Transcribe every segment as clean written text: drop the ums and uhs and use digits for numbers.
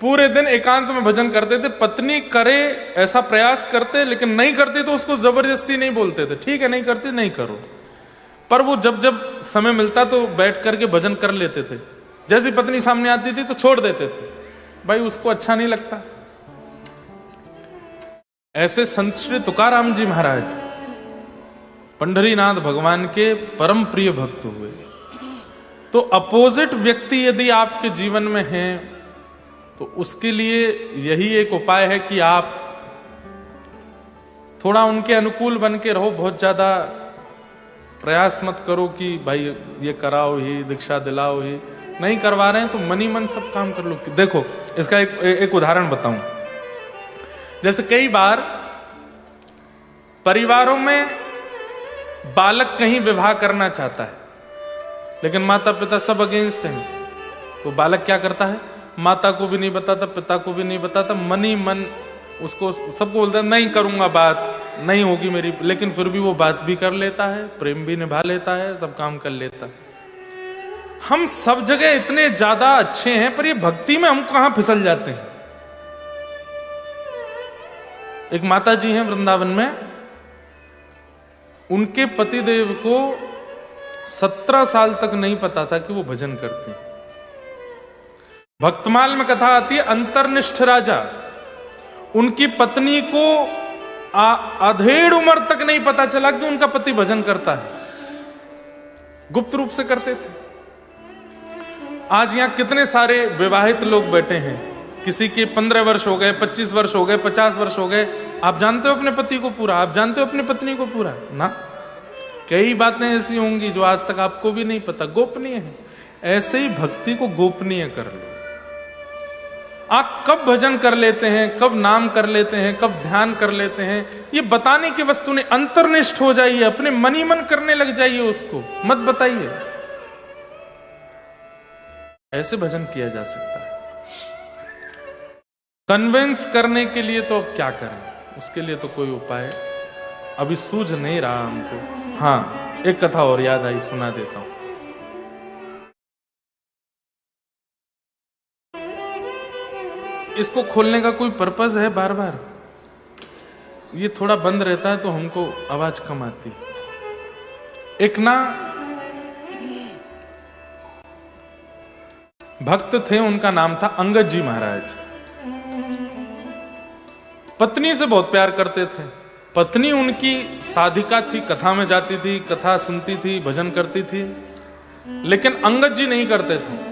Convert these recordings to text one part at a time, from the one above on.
पूरे दिन एकांत में भजन करते थे। पत्नी करे ऐसा प्रयास करते, लेकिन नहीं करती तो उसको जबरदस्ती नहीं बोलते थे, ठीक है नहीं करती नहीं करो। पर वो जब जब समय मिलता तो बैठ करके भजन कर लेते थे। जैसी पत्नी सामने आती थी तो छोड़ देते थे, भाई उसको अच्छा नहीं लगता। ऐसे संत श्री तुकाराम जी महाराज पंढरीनाथ भगवान के परम प्रिय भक्त हुए। तो अपोजिट व्यक्ति यदि आपके जीवन में है तो उसके लिए यही एक उपाय है कि आप थोड़ा उनके अनुकूल बन के रहो। बहुत ज्यादा प्रयास मत करो कि भाई ये कराओ ही, दीक्षा दिलाओ ही, नहीं करवा रहे हैं तो मनी मन सब काम कर लो। देखो इसका एक उदाहरण बताऊं। जैसे कई बार परिवारों में बालक कहीं विवाह करना चाहता है, लेकिन माता पिता सब अगेंस्ट हैं, तो बालक क्या करता है, माता को भी नहीं बताता, पिता को भी नहीं बताता, मनी मन उसको सबको बोलता है नहीं करूंगा, बात नहीं होगी मेरी, लेकिन फिर भी वो बात भी कर लेता है, प्रेम भी निभा लेता है, सब काम कर लेता है। हम सब जगह इतने ज्यादा अच्छे हैं, पर ये भक्ति में हम कहां फिसल जाते हैं। एक माता जी हैं वृंदावन में, उनके पतिदेव को 17 साल तक नहीं पता था कि वो भजन करते हैं। भक्तमाल में कथा आती है, अंतर्निष्ठ राजा, उनकी पत्नी को अधेड़ उम्र तक नहीं पता चला कि उनका पति भजन करता है, गुप्त रूप से करते थे। आज यहां कितने सारे विवाहित लोग बैठे हैं, किसी के 15 वर्ष हो गए, 25 वर्ष हो गए, 50 वर्ष हो गए, आप जानते हो अपने पति को पूरा, आप जानते हो अपनी पत्नी को पूरा ना। कई बातें ऐसी होंगी जो आज तक आपको भी नहीं पता, गोपनीय है। ऐसे ही भक्ति को गोपनीय कर लो। आप कब भजन कर लेते हैं, कब नाम कर लेते हैं, कब ध्यान कर लेते हैं, ये बताने की वस्तु नहीं। अंतर्निष्ठ हो जाइए, अपने मनी मन करने लग जाइए, उसको मत बताइए। ऐसे भजन किया जा सकता है। कन्विंस करने के लिए तो अब क्या करें, उसके लिए तो कोई उपाय अभी सूझ नहीं रहा हमको। हाँ, एक कथा और याद आई, सुना देता हूं। इसको खोलने का कोई पर्पस है, बार बार ये थोड़ा बंद रहता है तो हमको आवाज कम आती है। एक ना भक्त थे, उनका नाम था अंगद जी महाराज। पत्नी से बहुत प्यार करते थे। पत्नी उनकी साधिका थी, कथा में जाती थी, कथा सुनती थी, भजन करती थी, लेकिन अंगद जी नहीं करते थे।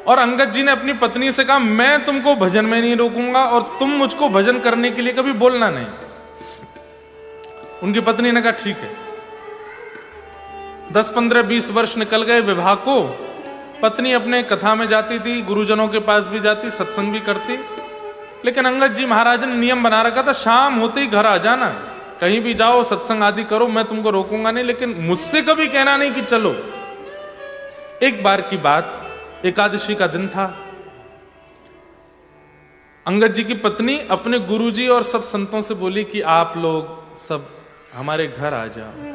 और अंगद जी ने अपनी पत्नी से कहा, मैं तुमको भजन में नहीं रोकूंगा और तुम मुझको भजन करने के लिए कभी बोलना नहीं। उनकी पत्नी ने कहा ठीक है। 10, 15, 20 वर्ष निकल गए विवाह को। पत्नी अपने कथा में जाती थी, गुरुजनों के पास भी जाती, सत्संग भी करती, लेकिन अंगद जी महाराज ने नियम बना रखा था, शाम होते ही घर आ जाना, कहीं भी जाओ सत्संग आदि करो, मैं तुमको रोकूंगा नहीं, लेकिन मुझसे कभी कहना नहीं कि चलो। एक बार की बात, एकादशी का दिन था। अंगद जी की पत्नी अपने गुरुजी और सब संतों से बोली कि आप लोग सब हमारे घर आ जाओ।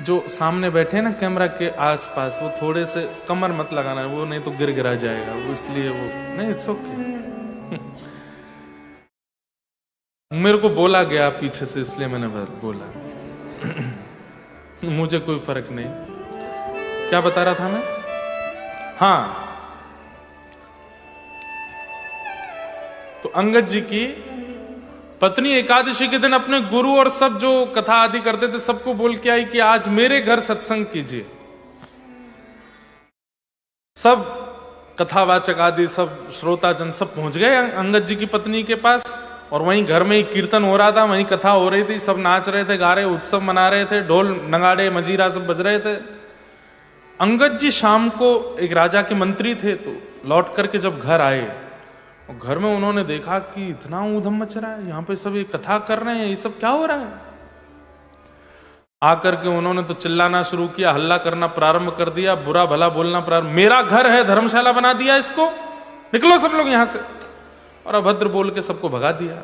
जो सामने बैठे ना कैमरा के आसपास, वो थोड़े से कमर मत लगाना, वो नहीं तो गिर गिरा जाएगा, वो इसलिए वो नहीं, इट्स ओके। मेरे को बोला गया पीछे से, इसलिए मैंने बोला। मुझे कोई फर्क नहीं। क्या बता रहा था मैं? हाँ, तो अंगद जी की पत्नी एकादशी के दिन अपने गुरु और सब जो कथा आदि करते थे सबको बोल के आई कि आज मेरे घर सत्संग कीजिए। सब कथावाचक आदि सब श्रोताजन सब पहुंच गए अंगद जी की पत्नी के पास, और वहीं घर में ही कीर्तन हो रहा था, वहीं कथा हो रही थी, सब नाच रहे थे, गा रहे, उत्सव मना रहे थे, ढोल नगाड़े मजीरा सब बज रहे थे। अंगद जी शाम को, एक राजा के मंत्री थे, तो लौट करके जब घर आए, और घर में उन्होंने देखा कि इतना ऊधम मच रहा है, यहां पे सब ये कथा कर रहे हैं, ये सब क्या हो रहा है। आकर के उन्होंने तो चिल्लाना शुरू किया, हल्ला करना प्रारंभ कर दिया, बुरा भला बोलना प्रारंभ, मेरा घर है, धर्मशाला बना दिया इसको, निकलो सब लोग यहां से, और अभद्र बोल के सबको भगा दिया।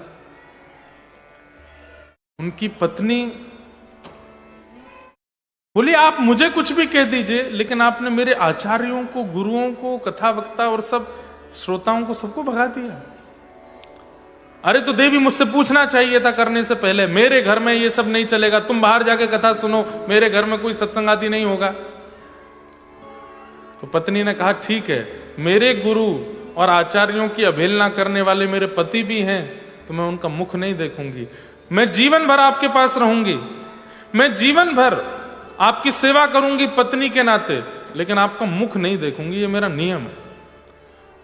उनकी पत्नी बोली आप मुझे कुछ भी कह दीजिए, लेकिन आपने मेरे आचार्यों को, गुरुओं को, कथा वक्ता और सब श्रोताओं को सबको भगा दिया। अरे तो देवी मुझसे पूछना चाहिए था करने से पहले, मेरे घर में ये सब नहीं चलेगा, तुम बाहर जाके कथा सुनो, मेरे घर में कोई सत्संग आदि नहीं होगा। तो पत्नी ने कहा ठीक है, मेरे गुरु और आचार्यों की अवहेलना करने वाले मेरे पति भी हैं, तो मैं उनका मुख नहीं देखूंगी। मैं जीवन भर आपके पास रहूंगी, मैं जीवन भर आपकी सेवा करूंगी पत्नी के नाते, लेकिन आपका मुख नहीं देखूंगी, ये मेरा नियम है।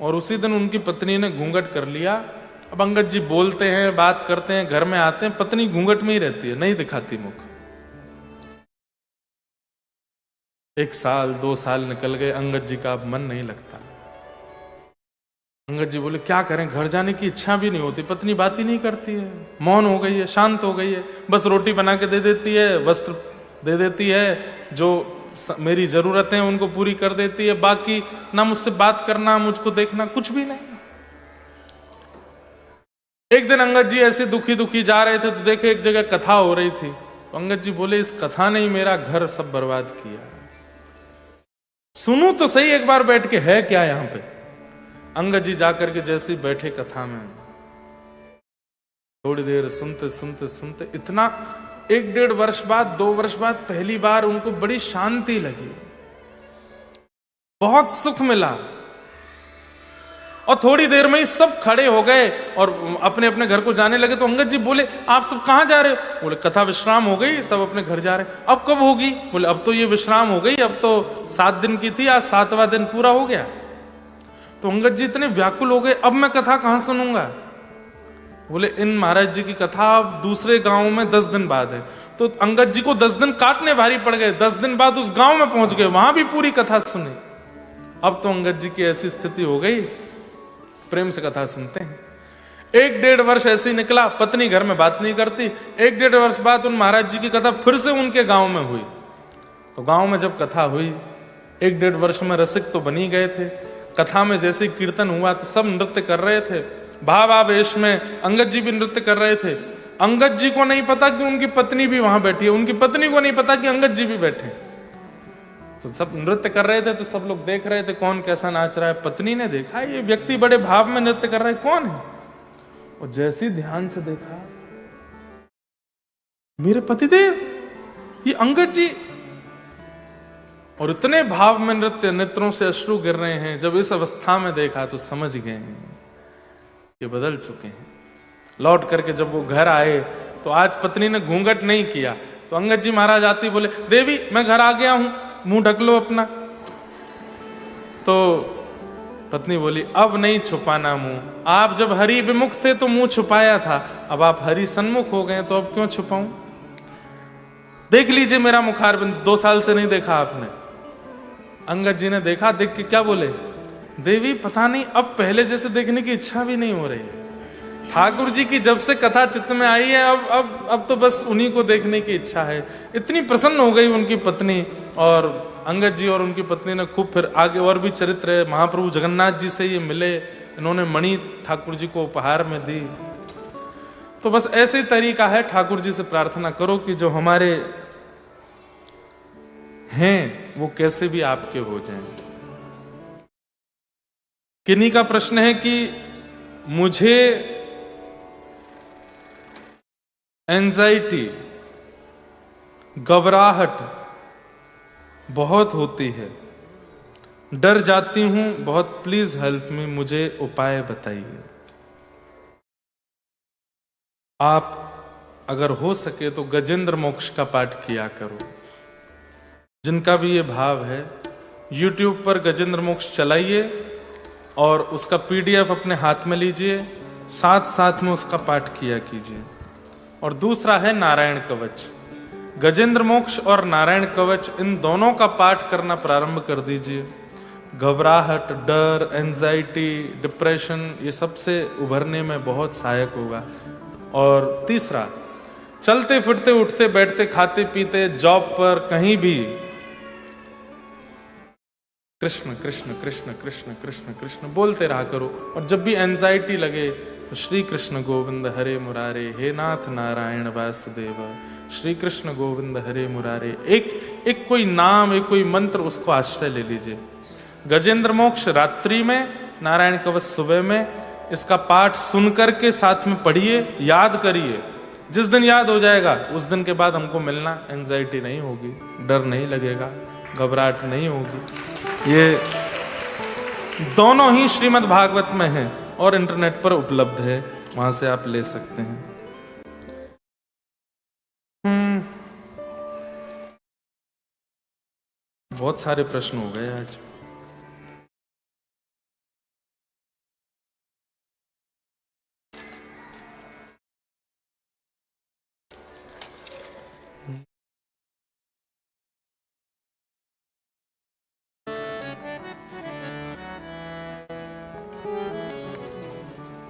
और उसी दिन उनकी पत्नी ने घूंघट कर लिया। अब अंगद जी बोलते हैं, बात करते हैं, घर में आते हैं, पत्नी घूंघट में ही रहती है, नहीं दिखाती मुख। 1 साल 2 साल निकल गए, अंगद जी का अब मन नहीं लगता। अंगद जी बोले क्या करें, घर जाने की इच्छा भी नहीं होती, पत्नी बात ही नहीं करती है, मौन हो गई है, शांत हो गई है, बस रोटी बना के दे देती है, वस्त्र दे देती है, जो मेरी जरूरतें हैं उनको पूरी कर देती है, बाकी ना मुझसे बात करना, मुझको देखना, कुछ भी नहीं। एक दिन अंगद जी ऐसे दुखी दुखी जा रहे थे, तो देखे एक जगह कथा हो रही थी। तो अंगद जी बोले इस कथा ने ही मेरा घर सब बर्बाद किया, सुनूं तो सही एक बार बैठ के, है क्या यहां पे। अंगद जी जाकर के जैसे ही बैठे कथा में, थोड़ी देर सुनते सुनते सुनते, इतना 1-1.5 वर्ष बाद, 2 वर्ष बाद पहली बार उनको बड़ी शांति लगी, बहुत सुख मिला। और थोड़ी देर में ही सब खड़े हो गए और अपने अपने घर को जाने लगे। तो अंगद जी बोले आप सब कहां जा रहे हो? बोले कथा विश्राम हो गई, सब अपने घर जा रहे। अब कब होगी? बोले अब तो ये विश्राम हो गई, अब तो 7 दिन की थी, आज 7वां दिन पूरा हो गया। तो अंगद जी इतने व्याकुल हो गए, अब मैं कथा कहां सुनूंगा? बोले इन महाराज जी की कथा अब दूसरे गांव में 10 दिन बाद है। तो अंगद जी को 10 दिन काटने भारी पड़ गए। 10 दिन बाद उस गांव में पहुंच गए, वहां भी पूरी कथा सुनी। अब तो अंगद जी की ऐसी स्थिति हो गई, प्रेम से कथा सुनते हैं। 1-1.5 वर्ष ऐसे ही निकला, पत्नी घर में बात नहीं करती। 1-1.5 वर्ष बाद उन महाराज जी की कथा फिर से उनके गांव में हुई। तो गांव में जब कथा हुई, 1-1.5 वर्ष में रसिक तो बनी गए थे। कथा में जैसे कीर्तन हुआ तो सब नृत्य कर रहे थे, भावावेश में अंगद जी भी नृत्य कर रहे थे। अंगद जी को नहीं पता कि उनकी पत्नी भी वहां बैठी है, उनकी पत्नी को नहीं पता कि अंगद जी भी बैठे। तो सब नृत्य कर रहे थे, तो सब लोग देख रहे थे कौन कैसा नाच रहा है। पत्नी ने देखा ये व्यक्ति बड़े भाव में नृत्य कर रहा है, कौन है? और जैसे ही ध्यान से देखा, मेरे पतिदेव, ये अंगद जी। और इतने भाव में नृत्य, नेत्रों से अश्रु गिर रहे हैं। जब इस अवस्था में देखा तो समझ गए ये बदल चुके हैं। लौट करके जब वो घर आए तो आज पत्नी ने घूंघट नहीं किया। तो अंगद जी महाराज आती बोले देवी मैं घर आ गया हूं, मुंह ढक लो अपना। तो पत्नी बोली अब नहीं छुपाना मुंह, आप जब हरि विमुख थे तो मुंह छुपाया था, अब आप हरि सन्मुख हो गए तो अब क्यों छुपाऊं? देख लीजिए मेरा मुखारबिंद, 2 साल से नहीं देखा आपने। अंगद जी ने देखा, देख के क्या बोले, देवी पता नहीं अब पहले जैसे देखने की इच्छा भी नहीं हो रही है। ठाकुर जी की जब से कथा चित्त में आई है, अब तो बस उन्हीं को देखने की इच्छा है। इतनी प्रसन्न हो गई उनकी पत्नी। और अंगद जी और उनकी पत्नी ने खूब फिर आगे और भी चरित्र है। महाप्रभु जगन्नाथ जी से ये मिले, इन्होंने मणि ठाकुर जी को उपहार में दी। तो बस ऐसे ही तरीका है, ठाकुर जी से प्रार्थना करो कि जो हमारे हैं वो कैसे भी आपके हो जाएं। किन्हीं का प्रश्न है कि मुझे एंजाइटी, घबराहट बहुत होती है, डर जाती हूं बहुत, प्लीज हेल्प मी, मुझे उपाय बताइए। आप अगर हो सके तो गजेंद्र मोक्ष का पाठ किया करो। जिनका भी ये भाव है, YouTube पर गजेंद्र मोक्ष चलाइए और उसका PDF अपने हाथ में लीजिए, साथ साथ में उसका पाठ किया कीजिए। और दूसरा है नारायण कवच। गजेंद्र मोक्ष और नारायण कवच, इन दोनों का पाठ करना प्रारंभ कर दीजिए। घबराहट, डर, एंजाइटी, डिप्रेशन, ये सबसे उभरने में बहुत सहायक होगा। और तीसरा, चलते फिरते उठते बैठते खाते पीते जॉब पर कहीं भी कृष्ण कृष्ण कृष्ण कृष्ण कृष्ण कृष्ण बोलते रहा करो। और जब भी एंजाइटी लगे, तो श्री कृष्ण गोविंद हरे मुरारे, हे नाथ नारायण वासुदेव, श्री कृष्ण गोविंद हरे मुरारे। एक कोई नाम, एक कोई मंत्र, उसको आश्रय ले लीजिए। गजेंद्र मोक्ष रात्रि में, नारायण कवच सुबह में। इसका पाठ सुन करके साथ में पढ़िए, याद करिए। जिस दिन याद हो जाएगा उस दिन के बाद हमको मिलना, एंजाइटी नहीं होगी, डर नहीं लगेगा, घबराहट नहीं होगी। ये दोनों ही श्रीमद् भागवत में है और इंटरनेट पर उपलब्ध है, वहां से आप ले सकते हैं। बहुत सारे प्रश्न हो गए आज।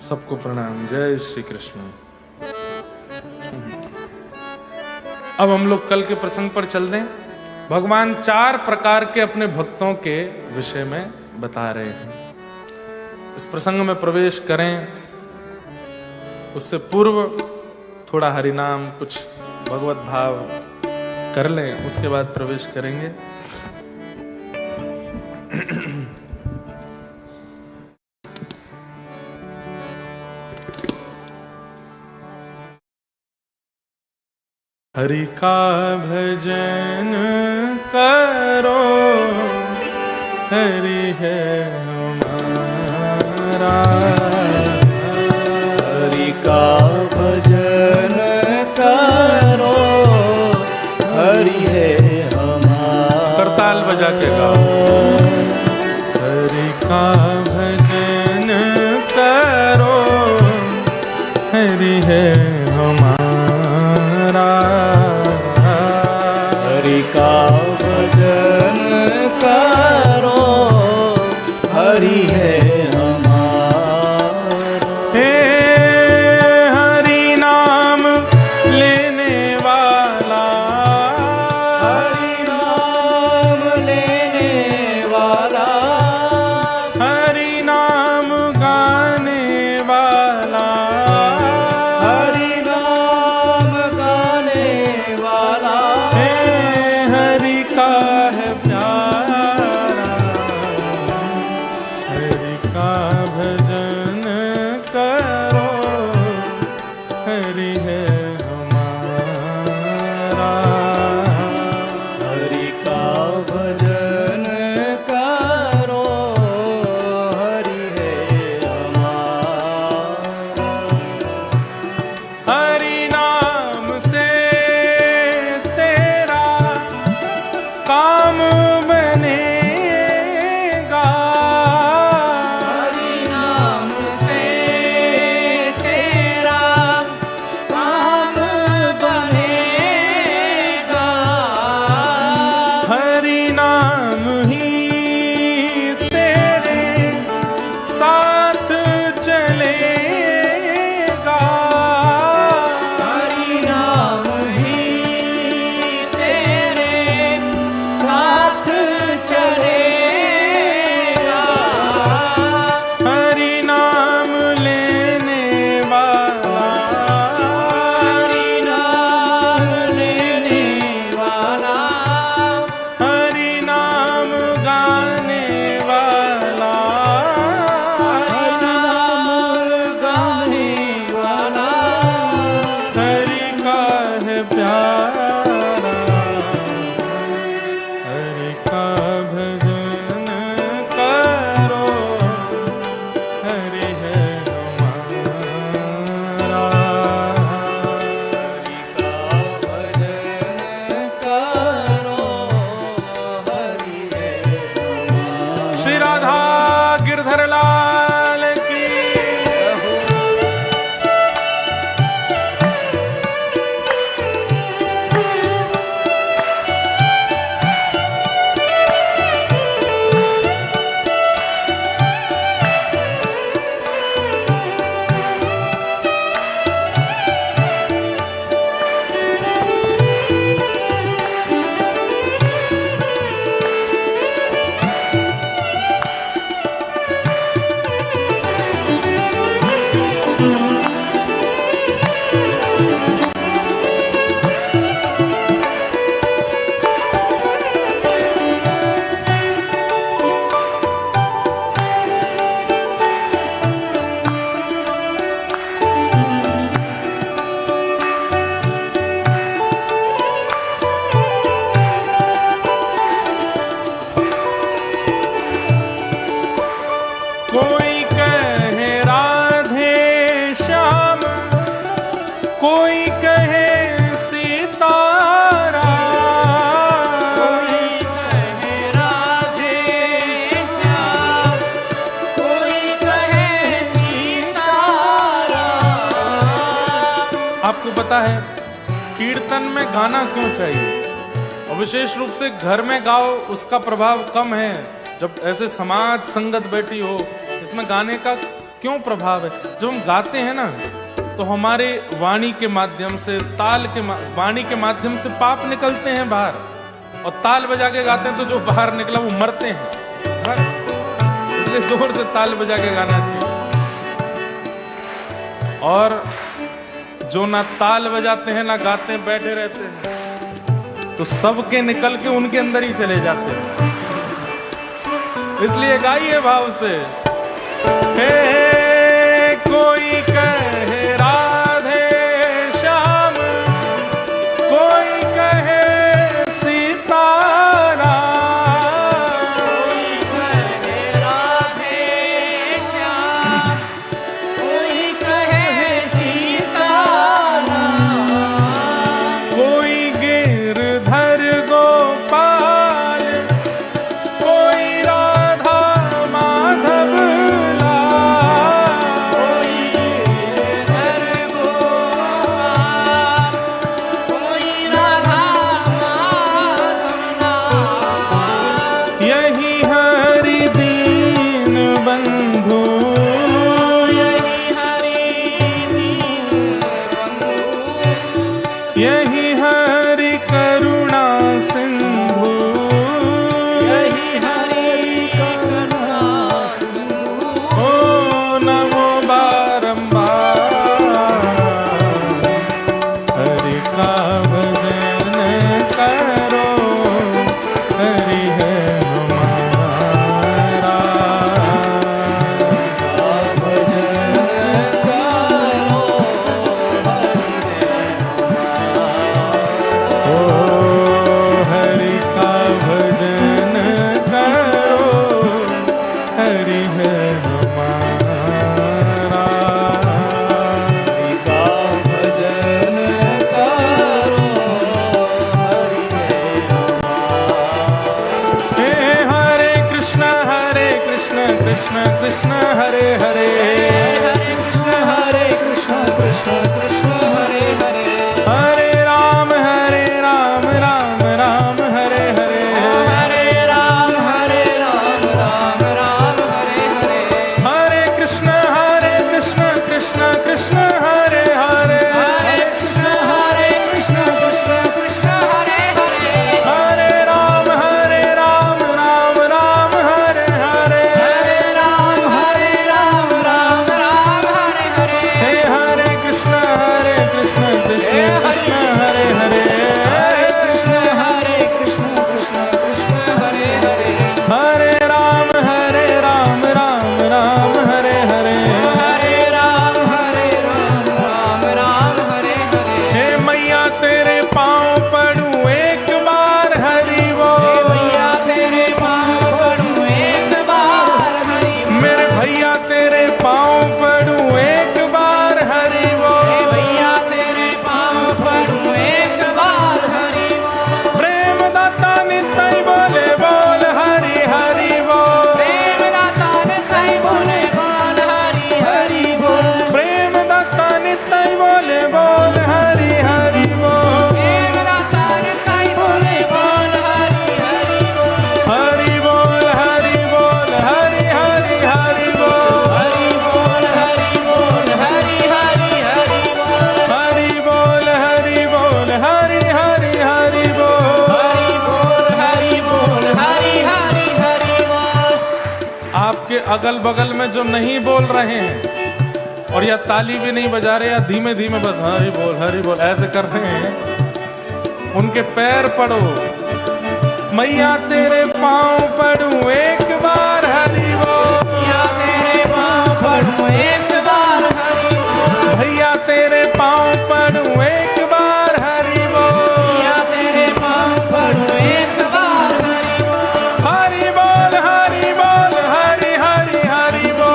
सबको प्रणाम, जय श्री कृष्ण। अब हम लोग कल के प्रसंग पर चल दें। भगवान 4 प्रकार के अपने भक्तों के विषय में बता रहे हैं। इस प्रसंग में प्रवेश करें उससे पूर्व थोड़ा हरिनाम, कुछ भगवत भाव कर लें, उसके बाद प्रवेश करेंगे। हरि का भजन करो, हरि है हमारा। हरि का भजन करो, हरि है हमारा। करताल बजा के गाओ। हरि का भजन करो, हरि है हमारा। हरि का भजन करो, हरि है हमारा। हे हरि नाम लेने वाला, हरि नाम लेने वाला, हरि नाम गाने वाला, हरि नाम गाने वाला। हे हरि का है प्यारा। हरि का भजन करो, हरि है हमारा। हरि का भजन करो, हरि है हमारा। हरि नाम से तेरा काम बनेगा। हरि नाम से तेरा काम बनेगा। हरि नाम ही तेरे साथ चलेगा। हरि नाम ही तेरे साथ चलेगा। हरि नाम लेने वाला, हरि नाम लेने वाला, हरि नाम गाने वाला, हरि नाम गाने वाला। हरि का है प्यारा। हरि का भजन करो, हरि है हमारा। हरि का भजन करो, हरि है हमारा। श्री राधा गिरधर लाल की। कोई कहे राधे श्याम, कोई कहे सीताराम, कोई कहे राधे श्याम, कोई कहे सीताराम। आपको पता है कीर्तन में गाना क्यों चाहिए? और विशेष रूप से घर में गाओ, उसका प्रभाव कम है। जब ऐसे समाज संगत बैठी हो, इसमें गाने का क्यों प्रभाव है? जब हम गाते हैं ना, तो हमारे वाणी के माध्यम से, ताल के वाणी के माध्यम से पाप निकलते हैं बाहर, और ताल बजा के गाते हैं तो जो बाहर निकला वो मरते हैं। इसलिए जोर से ताल बजा के गाना चाहिए। और जो ना ताल बजाते हैं ना गाते हैं, बैठे रहते हैं, तो सबके निकल के उनके अंदर ही चले जाते हैं। इसलिए गाइए भाव से। हे कोई कहे राधे श्याम, कोई कहे सीताराम, कोई कहे राधे श्याम, कोई कहे सीताराम। कोई गिरधर गोपाल, कोई राधा माधव लाल, कोई गिरधर गोपाल, कोई राधा माधव लाल। यही हरि दीन बंधु, यही हरि दीन बंधु, यही हरि करुणा सिंधु, यही हरि करुणा सिंधु। ओ नमो बारंबार हरि का भजन करो, हरि है हमारा। भजन करो, ओ हरि का भजन करो, हरि है हमारा। हरि का भजन करो, हरि है हमारा। हे हरे कृष्ण कृष्ण कृष्ण हरे हरे, हरे कृष्ण कृष्ण कृष्ण हरे हरे। हरे राम राम राम हरे हरे, हरे राम राम राम हरे हरे। हरे कृष्ण कृष्ण कृष्ण हरे हरे, हरे कृष्ण कृष्ण कृष्ण हरे हरे। हरे राम राम राम हरे हरे, हरे राम राम राम हरे हरे। हे हरे कृष्ण कृष्ण कृष्ण हरे हरे, हरे कृष्ण कृष्ण कृष्ण हरे हरे। हरे राम राम राम हरे हरे, हरे राम राम हरे हरे। हे मैया तेरे पाँव पड़ूं एक बार हरि वो, भैया तेरे पाँव पड़ूं एक बार हरि बोल। मेरे भैया तेरे पाँव पड़ूं एक बार हरि वो, भैया तेरे पाँव पड़ूं एक बार हरि बोल। प्रेम दाता नित्य बोले बोल हरि हरि बोल, प्रेम दाता नित्य बोले बोल हरि हरि बोल। प्रेम दाता नित्य बोले बोल हरि हरि बोल, प्रेम दाता नित्य बोले बोल हरि हरि बोल। हरि बोल हरि बोल हरि हरि हरि बोल, हरि बोल हरि हरि हरि बोल। हरि बोल हरि हरि हरि बोल, हरि बोल हरि हरि बोल। आपके अगल बगल में जो नहीं बोल रहे हैं और या ताली भी नहीं बजा रहे, या धीमे धीमे बस हरि बोल ऐसे कर रहे हैं, उनके पैर पड़ो। मैया तेरे पाँव पड़ूं एक बार हरि बोल, भैया तेरे पाँव पड़ूं एक बार हरि बोल। भैया तेरे पाँव पड़ूं एक बार हरि बोल, भैया तेरे पाँव पड़ूं एक बार हरि बोल। हरि बोल हरि हरि हरि बोल,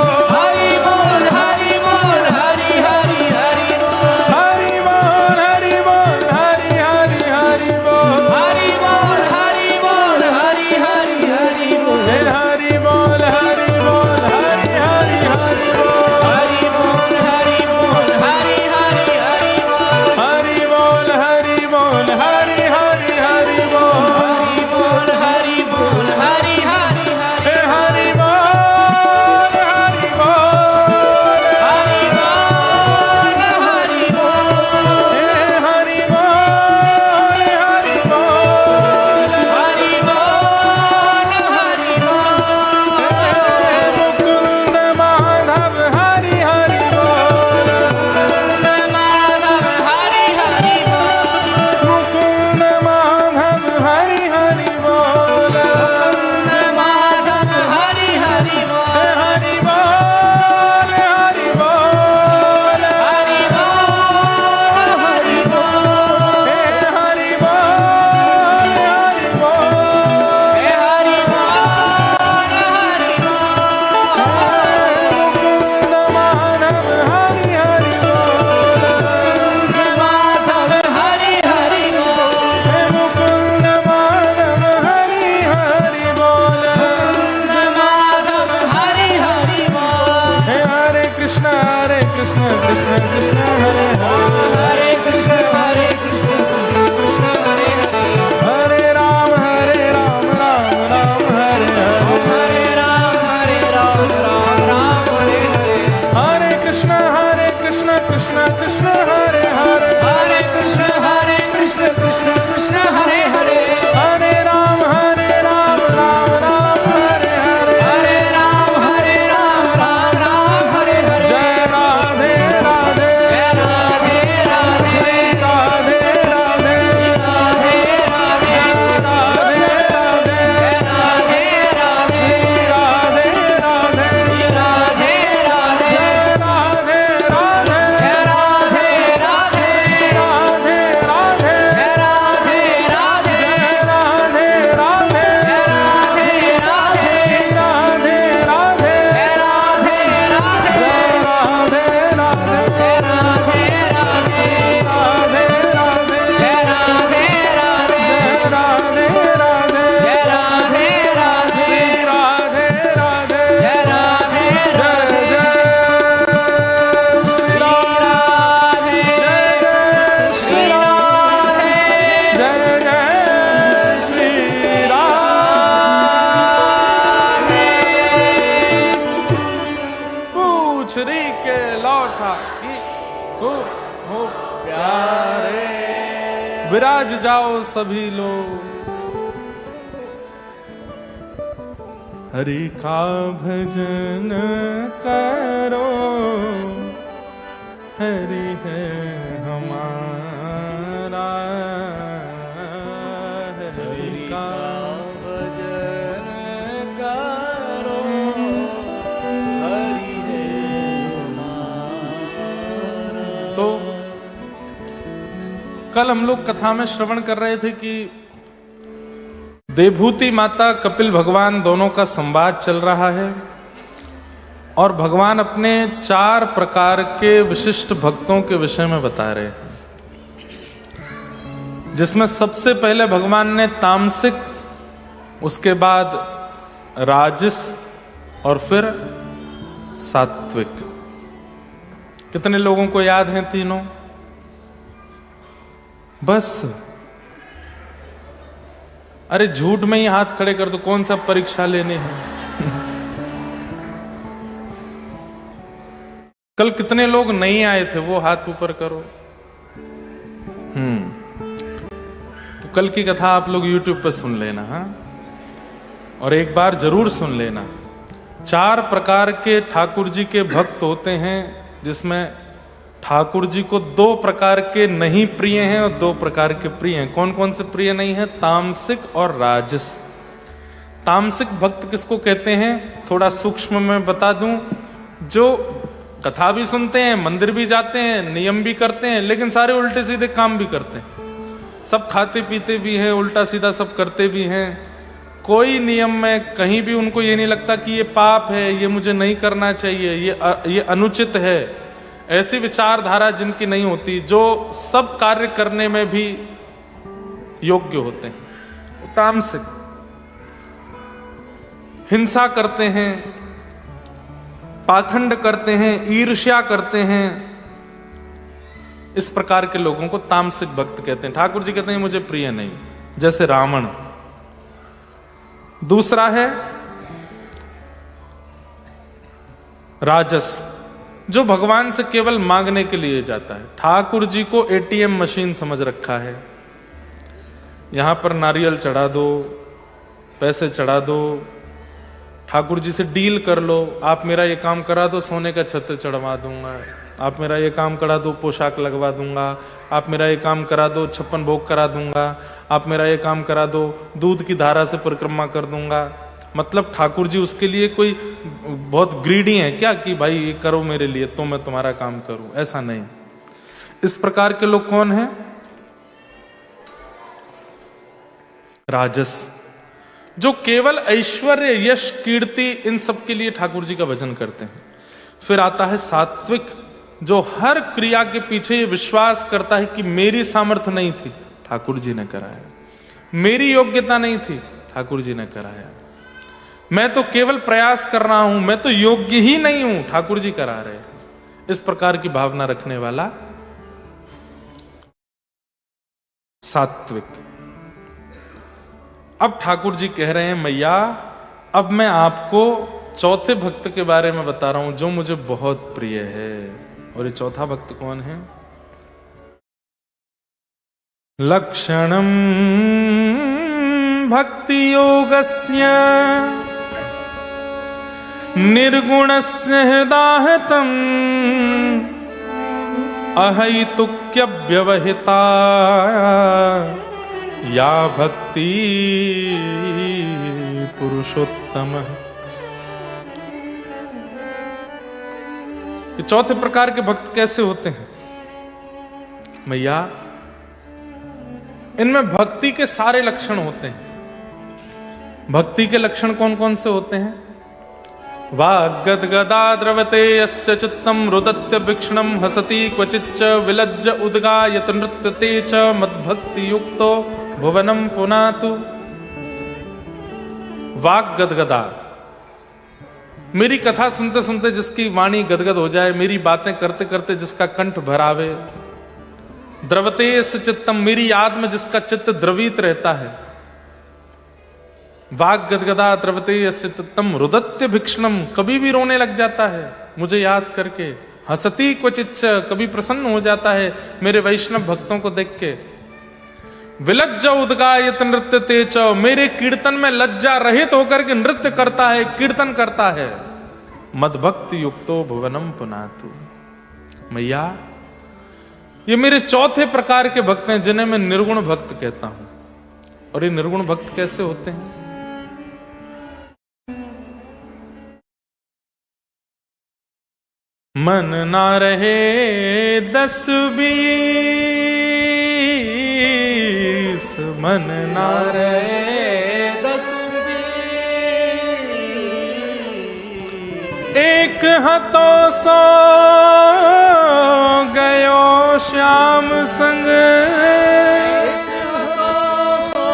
के लौटा कि हो प्यारे, विराज जाओ सभी लोग, हरि का भजन करो, हरि है हमारा, हरि का भजन करो, हरि है हमारा। तो कल हम लोग कथा में श्रवण कर रहे थे कि देवभूति माता कपिल भगवान दोनों का संवाद चल रहा है और भगवान अपने 4 प्रकार के विशिष्ट भक्तों के विषय में बता रहे हैं, जिसमें सबसे पहले भगवान ने तामसिक, उसके बाद राजस और फिर सात्विक। कितने लोगों को याद हैं तीनों? बस अरे झूठ में ही हाथ खड़े कर दो, कौन सा परीक्षा लेने हैं। कल कितने लोग नहीं आए थे वो हाथ ऊपर करो। तो कल की कथा आप लोग YouTube पर सुन लेना, हाँ, और एक बार जरूर सुन लेना। 4 प्रकार के ठाकुर जी के भक्त होते हैं, जिसमें ठाकुर जी को 2 प्रकार के नहीं प्रिय हैं और 2 प्रकार के प्रिय हैं। कौन कौन से प्रिय नहीं है? तामसिक और राजस। तामसिक भक्त किसको कहते हैं थोड़ा सूक्ष्म में बता दूं, जो कथा भी सुनते हैं, मंदिर भी जाते हैं, नियम भी करते हैं, लेकिन सारे उल्टे सीधे काम भी करते हैं। सब खाते पीते भी हैं, उल्टा सीधा सब करते भी हैं। कोई नियम में कहीं भी उनको ये नहीं लगता कि ये पाप है, ये मुझे नहीं करना चाहिए, ये अनुचित है। ऐसी विचारधारा जिनकी नहीं होती, जो सब कार्य करने में भी योग्य होते हैं। तामसिक हिंसा करते हैं, पाखंड करते हैं, ईर्ष्या करते हैं। इस प्रकार के लोगों को तामसिक भक्त कहते हैं। ठाकुर जी कहते हैं मुझे प्रिय नहीं, जैसे रावण। दूसरा है राजस, जो भगवान से केवल मांगने के लिए जाता है। ठाकुर जी को ATM मशीन समझ रखा है। यहां पर नारियल चढ़ा दो, पैसे चढ़ा दो, ठाकुर जी से डील कर लो। आप मेरा ये काम करा दो, सोने का छत्र चढ़वा दूंगा। आप मेरा ये काम करा दो, पोशाक लगवा दूंगा। आप मेरा ये काम करा दो, 56 भोग करा दूंगा। आप मेरा ये काम करा दो, दूध की धारा से परिक्रमा कर दूंगा। मतलब ठाकुर जी उसके लिए कोई बहुत ग्रीडी है क्या कि भाई ये करो मेरे लिए तो मैं तुम्हारा काम करूं? ऐसा नहीं। इस प्रकार के लोग कौन हैं? राजस, जो केवल ऐश्वर्य, यश, कीर्ति, इन सब के लिए ठाकुर जी का भजन करते हैं। फिर आता है सात्विक, जो हर क्रिया के पीछे ये विश्वास करता है कि मेरी सामर्थ्य नहीं थी, ठाकुर जी ने कराया। मेरी योग्यता नहीं थी, ठाकुर जी ने कराया। मैं तो केवल प्रयास कर रहा हूं, मैं तो योग्य ही नहीं हूं, ठाकुर जी करा रहे। इस प्रकार की भावना रखने वाला सात्विक। अब ठाकुर जी कह रहे हैं मैया, अब मैं आपको चौथे भक्त के बारे में बता रहा हूं जो मुझे बहुत प्रिय है। और ये चौथा भक्त कौन है? लक्षणम भक्ति योगस्य निर्गुणस्य हृदाहतम अहैतुक्य व्यवहिता या भक्ति पुरुषोत्तम। ये चौथे प्रकार के भक्त कैसे होते हैं मैया? इनमें भक्ति के सारे लक्षण होते हैं। भक्ति के लक्षण कौन कौन से होते हैं? वाग्गद्गदा द्रवते यस्य चित्तम रुदत्य वीक्षणम हसति क्वचिच्च विलज्ज उद्गायत नृत्यते च मद्भक्ति युक्तो भुवनम पुनातु। वाग्गद्गदा, मेरी कथा सुनते सुनते जिसकी वाणी गदगद हो जाए, मेरी बातें करते करते जिसका कंठ भरावे। द्रवते यस्य चित्तम, मेरी याद में जिसका चित्त द्रवित रहता है। वाग गदगदा द्रवते यस्य तम रुदत्य भिक्षणम, कभी भी रोने लग जाता है मुझे याद करके। हसती क्वचिच्च, कभी प्रसन्न हो जाता है मेरे वैष्णव भक्तों को देख के। विलज्ज उद्गायत नृत्य तेज, मेरे कीर्तन में लज्जा रहित होकर के नृत्य करता है, कीर्तन करता है। मदभक्ति युक्तो भुवनम पुनातु, मैया ये मेरे चौथे प्रकार के भक्त हैं जिन्हें मैं निर्गुण भक्त कहता हूं। और ये निर्गुण भक्त कैसे होते हैं? मन ना रहे 10-20, मन ना रहे 10-20, एक हतो सो गयो श्याम संग, सो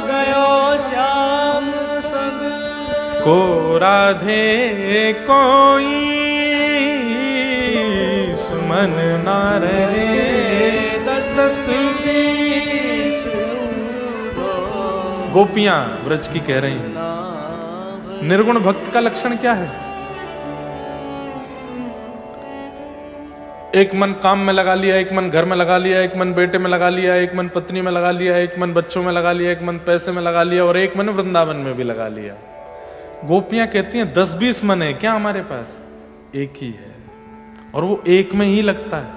गयो श्याम संग, को राधे कोई मन ना रहे 10-20। गोपियां व्रज की कह रही हैं, निर्गुण भक्त का लक्षण क्या है? एक मन काम में लगा लिया, एक मन घर में लगा लिया, एक मन बेटे में लगा लिया, एक मन पत्नी में लगा लिया, एक मन बच्चों में लगा लिया, एक मन पैसे में लगा लिया और एक मन वृंदावन में भी लगा लिया। गोपियां कहती हैं 10-20 मन है क्या हमारे पास? एक ही है और वो एक में ही लगता है।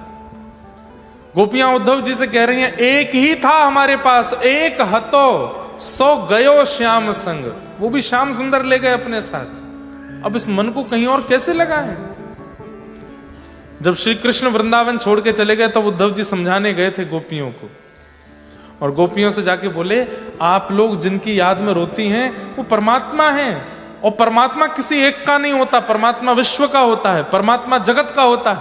गोपियां उद्धव जी से कह रही हैं एक ही था हमारे पास, एक हतो सो गयो श्याम संग, वो भी श्याम सुंदर ले गए अपने साथ। अब इस मन को कहीं और कैसे लगाएं? जब श्री कृष्ण वृंदावन छोड़ के चले गए तब उद्धव जी समझाने गए थे गोपियों को, और गोपियों से जाके बोले आप लोग जिनकी याद में रोती हैं वो परमात्मा हैं, और परमात्मा किसी एक का नहीं होता, परमात्मा विश्व का होता है, परमात्मा जगत का होता है।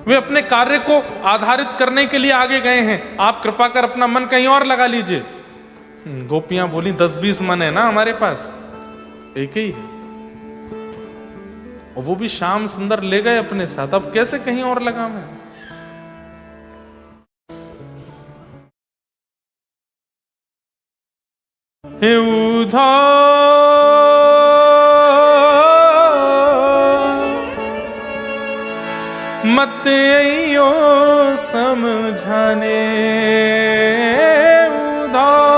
वे अपने कार्य को आधारित करने के लिए आगे गए हैं, आप कृपा कर अपना मन कहीं और लगा लीजिए। गोपियां बोली 10-20 मन है ना हमारे पास, एक ही है, और वो भी श्याम सुंदर ले गए अपने साथ, अब कैसे कहीं और लगा मैं? हे उद्धव मत आइयो समझाने, उद्धव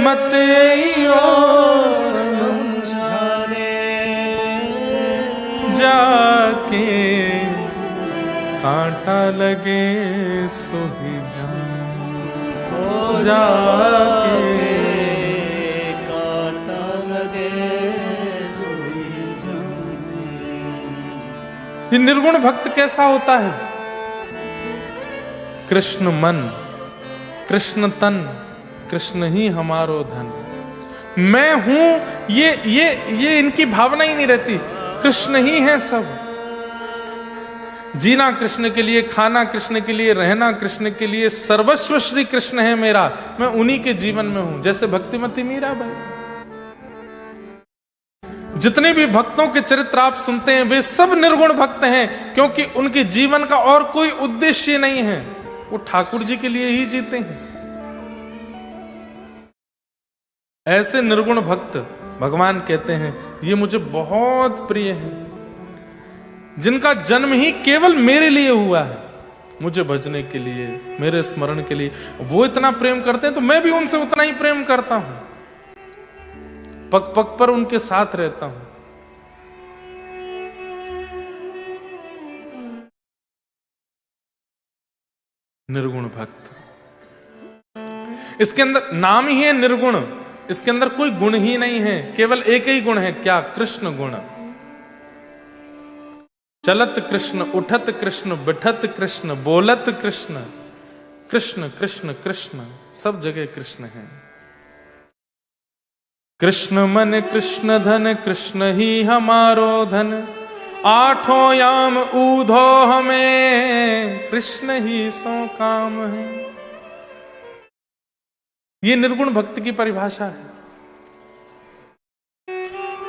मत आइयो समझाने, जाके कांटा लगे सो ही जाके कांटा लगे सोई जाने। ये निर्गुण भक्त कैसा होता है? कृष्ण मन, कृष्ण तन, कृष्ण ही हमारो धन, मैं हूं ये इनकी भावना ही नहीं रहती। कृष्ण ही है सब, जीना कृष्ण के लिए, खाना कृष्ण के लिए, रहना कृष्ण के लिए, सर्वस्व श्री कृष्ण है मेरा, मैं उन्हीं के जीवन में हूं। जैसे भक्तिमती मीराबाई, जितने भी भक्तों के चरित्र आप सुनते हैं वे सब निर्गुण भक्त हैं, क्योंकि उनके जीवन का और कोई उद्देश्य नहीं है, वो ठाकुर जी के लिए ही जीते हैं। ऐसे निर्गुण भक्त भगवान कहते हैं ये मुझे बहुत प्रिय हैं, जिनका जन्म ही केवल मेरे लिए हुआ है, मुझे भजने के लिए, मेरे स्मरण के लिए। वो इतना प्रेम करते हैं तो मैं भी उनसे उतना ही प्रेम करता हूं, पग पग पर उनके साथ रहता हूं। निर्गुण भक्त, इसके अंदर नाम ही है निर्गुण, इसके अंदर कोई गुण ही नहीं है, केवल एक ही गुण है, क्या? कृष्ण गुण। चलत कृष्ण, उठत कृष्ण, बिठत कृष्ण, बोलत कृष्ण, कृष्ण कृष्ण कृष्ण, सब जगह कृष्ण है। कृष्ण मन कृष्ण धन, कृष्ण ही हमारो धन, आठों याम ऊधो हमें, कृष्ण ही सो काम है। ये निर्गुण भक्त की परिभाषा है।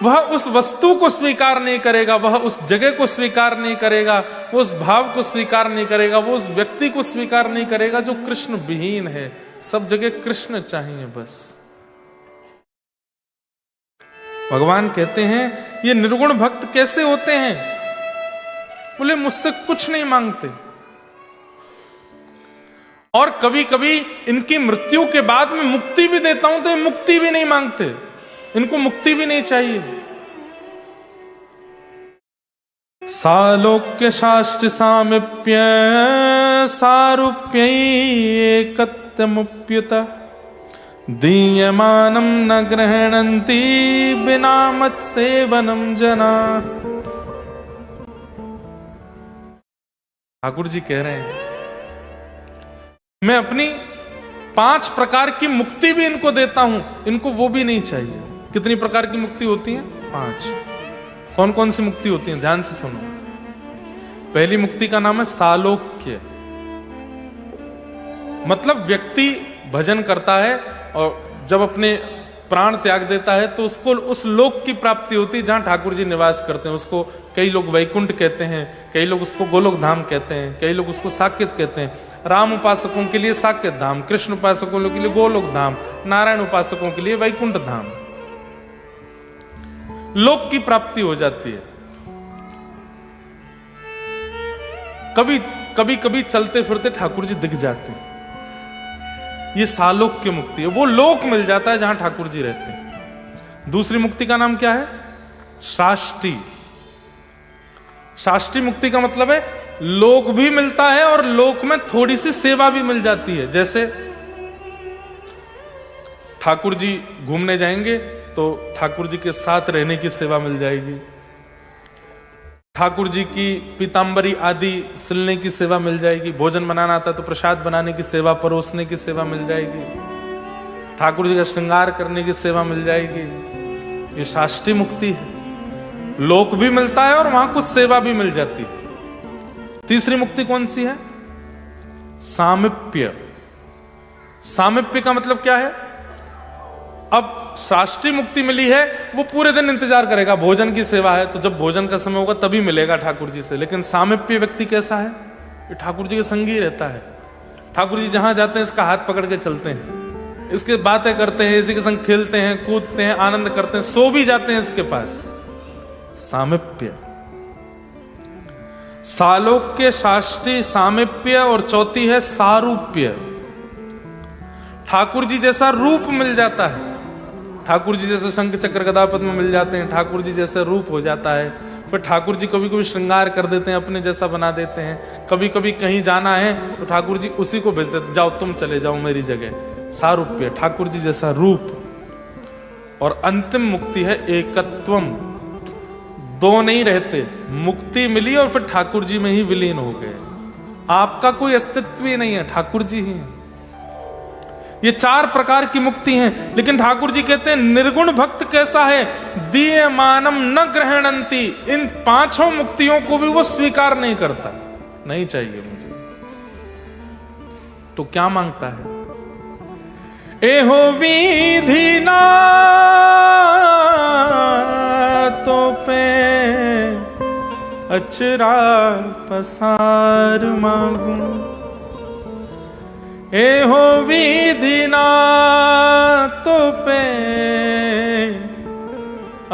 वह उस वस्तु को स्वीकार नहीं करेगा, वह उस जगह को स्वीकार नहीं करेगा, वो उस भाव को स्वीकार नहीं करेगा, वो उस व्यक्ति को स्वीकार नहीं करेगा जो कृष्ण विहीन है, सब जगह कृष्ण चाहिए बस। भगवान कहते हैं ये निर्गुण भक्त कैसे होते हैं? बोले मुझसे कुछ नहीं मांगते, और कभी कभी इनकी मृत्यु के बाद में मुक्ति भी देता हूं तो ये मुक्ति भी नहीं मांगते, इनको मुक्ति भी नहीं चाहिए। सालोक्य शास्त्र सामिप्य सारूप्य एकत्यमुप्युत दीयमानम न गृह्णन्ति बिना मत सेवनम जना। ठाकुर जी कह रहे हैं मैं अपनी 5 प्रकार की मुक्ति भी इनको देता हूं, इनको वो भी नहीं चाहिए। कितनी प्रकार की मुक्ति होती है? 5। कौन कौन सी मुक्ति होती है? ध्यान से सुनो। पहली मुक्ति का नाम है सालोक्य, मतलब व्यक्ति भजन करता है और जब अपने प्राण त्याग देता है तो उसको उस लोक की प्राप्ति होती है जहां ठाकुर जी निवास करते हैं। उसको कई लोग वैकुंठ कहते हैं, कई लोग उसको गोलोक धाम कहते हैं, कई लोग उसको साकेत कहते हैं। राम उपासकों के लिए साकेत धाम, कृष्ण उपासकों के लिए गोलोक धाम, नारायण उपासकों के लिए वैकुंठ धाम। लोक की प्राप्ति हो जाती है। कभी कभी चलते फिरते ठाकुर जी दिख जाते हैं, ये सालोक्य मुक्ति है, वो लोक मिल जाता है जहां ठाकुर जी रहते हैं। दूसरी मुक्ति का नाम क्या है? शाष्टी। शाष्टी मुक्ति का मतलब है लोक भी मिलता है और लोक में थोड़ी सी सेवा भी मिल जाती है। जैसे ठाकुर जी घूमने जाएंगे तो ठाकुर जी के साथ रहने की सेवा मिल जाएगी, ठाकुर जी की पीतांबरी आदि सिलने की सेवा मिल जाएगी, भोजन बनाना आता तो प्रसाद बनाने की सेवा, परोसने की सेवा मिल जाएगी, ठाकुर जी का श्रृंगार करने की सेवा मिल जाएगी। ये शाष्टी मुक्ति है, लोक भी मिलता है और वहां कुछ सेवा भी मिल जाती है। तीसरी मुक्ति कौन सी है? सामिप्य। सामिप्य का मतलब क्या है? अब शास्त्रीय मुक्ति मिली है, वो पूरे दिन इंतजार करेगा, भोजन की सेवा है तो जब भोजन का समय होगा तभी मिलेगा ठाकुर जी से। लेकिन सामिप्य व्यक्ति कैसा है? ये ठाकुर जी के संग ही रहता है। ठाकुर जी जहां जाते हैं इसका हाथ पकड़ के चलते हैं, इसके बातें करते हैं, इसी के संग खेलते हैं, कूदते हैं, आनंद करते हैं, सो भी जाते हैं इसके पास। सामिप्य, सालोक्य, शास्त्रीय, सामिप्य, और चौथी है सारूप्य। ठाकुर जी जैसा रूप मिल जाता है, ठाकुर जी जैसे शंख चक्र गदा पद्म मिल जाते हैं, ठाकुर जी जैसे रूप हो जाता है। फिर ठाकुर जी कभी कभी श्रृंगार कर देते हैं, अपने जैसा बना देते हैं। कभी कभी कहीं जाना है तो ठाकुर जी उसी को भेज देते, जाओ तुम चले जाओ मेरी जगह। सारूप्य, ठाकुर जी जैसा रूप। और अंतिम मुक्ति है एकत्वम, दो नहीं रहते, मुक्ति मिली और फिर ठाकुर जी में ही विलीन हो गए। आपका कोई अस्तित्व ही नहीं है, ठाकुर जी ही है। ये 4 प्रकार की मुक्ति हैं, लेकिन ठाकुर जी कहते हैं निर्गुण भक्त कैसा है? दीयमानम न ग्रहणंती। इन 5 मुक्तियों को भी वो स्वीकार नहीं करता, नहीं चाहिए मुझे। तो क्या मांगता है? एहो विधि ना तो पे अचरा पसार मांगू, एहो विधि ना तो पे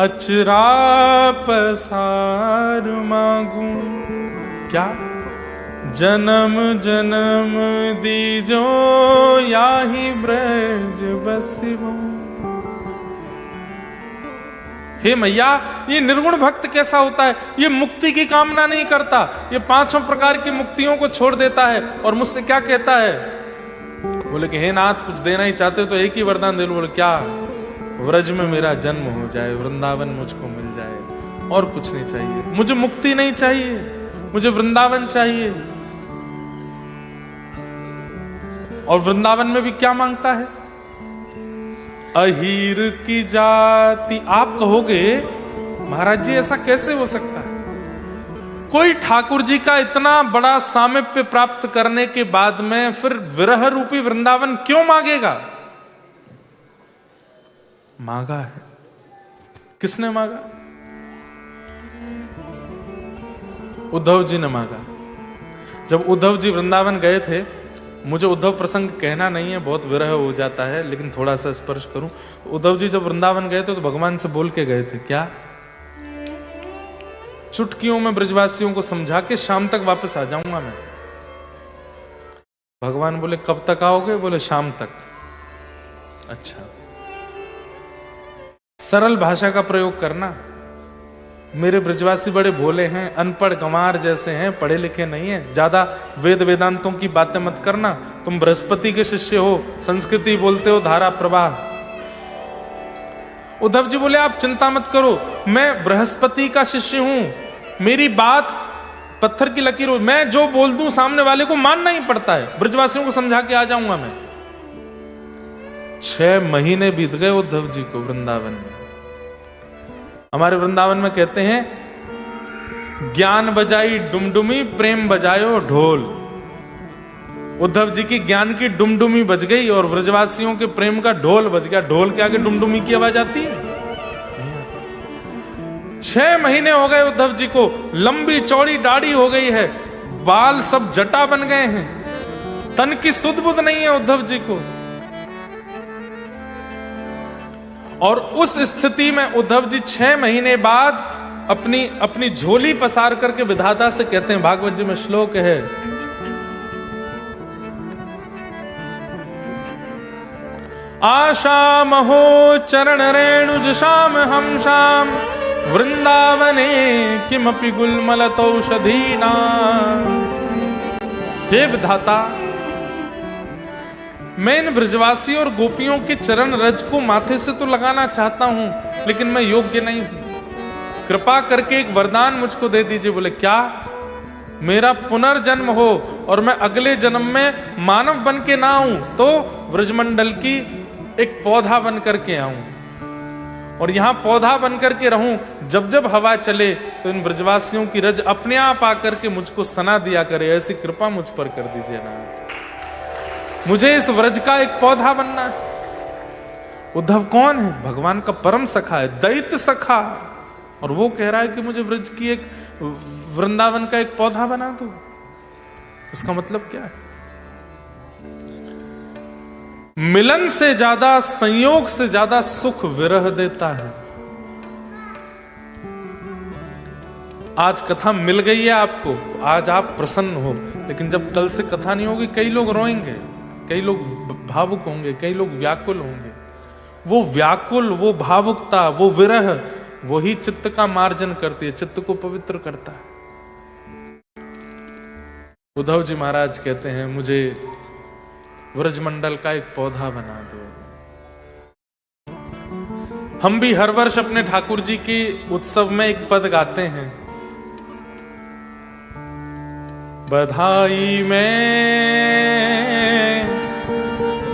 अचरा पसार मांगू। क्या? जन्म जन्म दीजो याही ब्रज बसिबो। हे मैया, ये निर्गुण भक्त कैसा होता है? ये मुक्ति की कामना नहीं करता, ये 5 प्रकार की मुक्तियों को छोड़ देता है। और मुझसे क्या कहता है? बोले कि हे नाथ, कुछ देना ही चाहते तो एक ही वरदान दे लो। बोले क्या? व्रज में मेरा जन्म हो जाए, वृंदावन मुझको मिल जाए, और कुछ नहीं चाहिए मुझे। मुक्ति नहीं चाहिए मुझे, वृंदावन चाहिए। और वृंदावन में भी क्या मांगता है? अहीर की जाति। आप कहोगे महाराज जी ऐसा कैसे हो सकता है? कोई ठाकुर जी का इतना बड़ा सामिप्य प्राप्त करने के बाद में फिर विरह रूपी वृंदावन क्यों मांगेगा? मांगा है। किसने मांगा? उद्धव जी ने मांगा। जब उद्धव जी वृंदावन गए थे मुझे उद्धव प्रसंग कहना नहीं है, बहुत विरह हो जाता है, लेकिन थोड़ा सा स्पर्श करूं। उद्धव जी जब वृंदावन गए थे तो भगवान से बोल के गए थे, क्या? चुटकियों में ब्रजवासियों को समझा के शाम तक वापस आ जाऊंगा मैं। भगवान बोले कब तक आओगे? बोले शाम तक। अच्छा, सरल भाषा का प्रयोग करना। मेरे ब्रजवासी बड़े भोले हैं, अनपढ़ गंवार जैसे हैं, पढ़े लिखे नहीं हैं, ज्यादा वेद वेदांतों की बातें मत करना। तुम बृहस्पति के शिष्य हो, संस्कृति बोलते हो, धारा प्रवाह। उद्धव जी बोले आप चिंता मत करो, मैं बृहस्पति का शिष्य हूं, मेरी बात पत्थर की लकीर हो, मैं जो बोल दूं सामने वाले को मानना ही पड़ता है। ब्रजवासियों को समझा के आ जाऊंगा मैं। 6 महीने बीत गए उद्धव जी को वृंदावन में। हमारे वृंदावन में कहते हैं ज्ञान बजाई डुमडुमी, प्रेम बजायो ढोल। उद्धव जी की ज्ञान की डुमडुमी बज गई और ब्रजवासियों के प्रेम का ढोल बज गया। ढोल के आगे डुमडुमी की आवाज आती है? 6 महीने हो गए उद्धव जी को, लंबी चौड़ी दाढ़ी हो गई है, बाल सब जटा बन गए हैं, तन की सुध बुध नहीं है उद्धव जी को। और उस स्थिति में उद्धव जी 6 महीने बाद अपनी झोली पसार करके विधाता से कहते हैं, भागवत जी में श्लोक है, आशाम हो चरण रेणुज शाम हम शाम वृंदावने किमपि गुलमलतौषधीना। हे विधाता, मैं इन ब्रजवासी और गोपियों के चरण रज को माथे से तो लगाना चाहता हूं, लेकिन मैं योग्य नहीं हूं, कृपा करके एक वरदान मुझको दे दीजिए। बोले क्या? मेरा पुनर्जन्म हो और मैं अगले जन्म में मानव बन के ना आऊं, तो ब्रजमंडल की एक पौधा बन करके आऊं और यहां पौधा बन करके रहूं। जब जब हवा चले तो इन ब्रजवासियों की रज अपने आप आकर के मुझको सना दिया करे, ऐसी कृपा मुझ पर कर दीजिए नाथ। मुझे इस व्रज का एक पौधा बनना है। उद्धव कौन है? भगवान का परम सखा है, दैत्य सखा, और वो कह रहा है कि मुझे व्रज की एक वृंदावन का एक पौधा बना दो। इसका मतलब क्या है? मिलन से ज्यादा, संयोग से ज्यादा सुख विरह देता है। आज कथा मिल गई है आपको तो आज आप प्रसन्न हो, लेकिन जब कल से कथा नहीं होगी, कई लोग रोएंगे, कई लोग भावुक होंगे, कई लोग व्याकुल होंगे। वो व्याकुल, वो भावुकता, वो विरह, वही चित्त का मार्जन करती है, चित्त को पवित्र करता है। उद्धव जी महाराज कहते हैं, मुझे व्रजमंडल का एक पौधा बना दो। हम भी हर वर्ष अपने ठाकुर जी के उत्सव में एक पद गाते हैं, बधाई में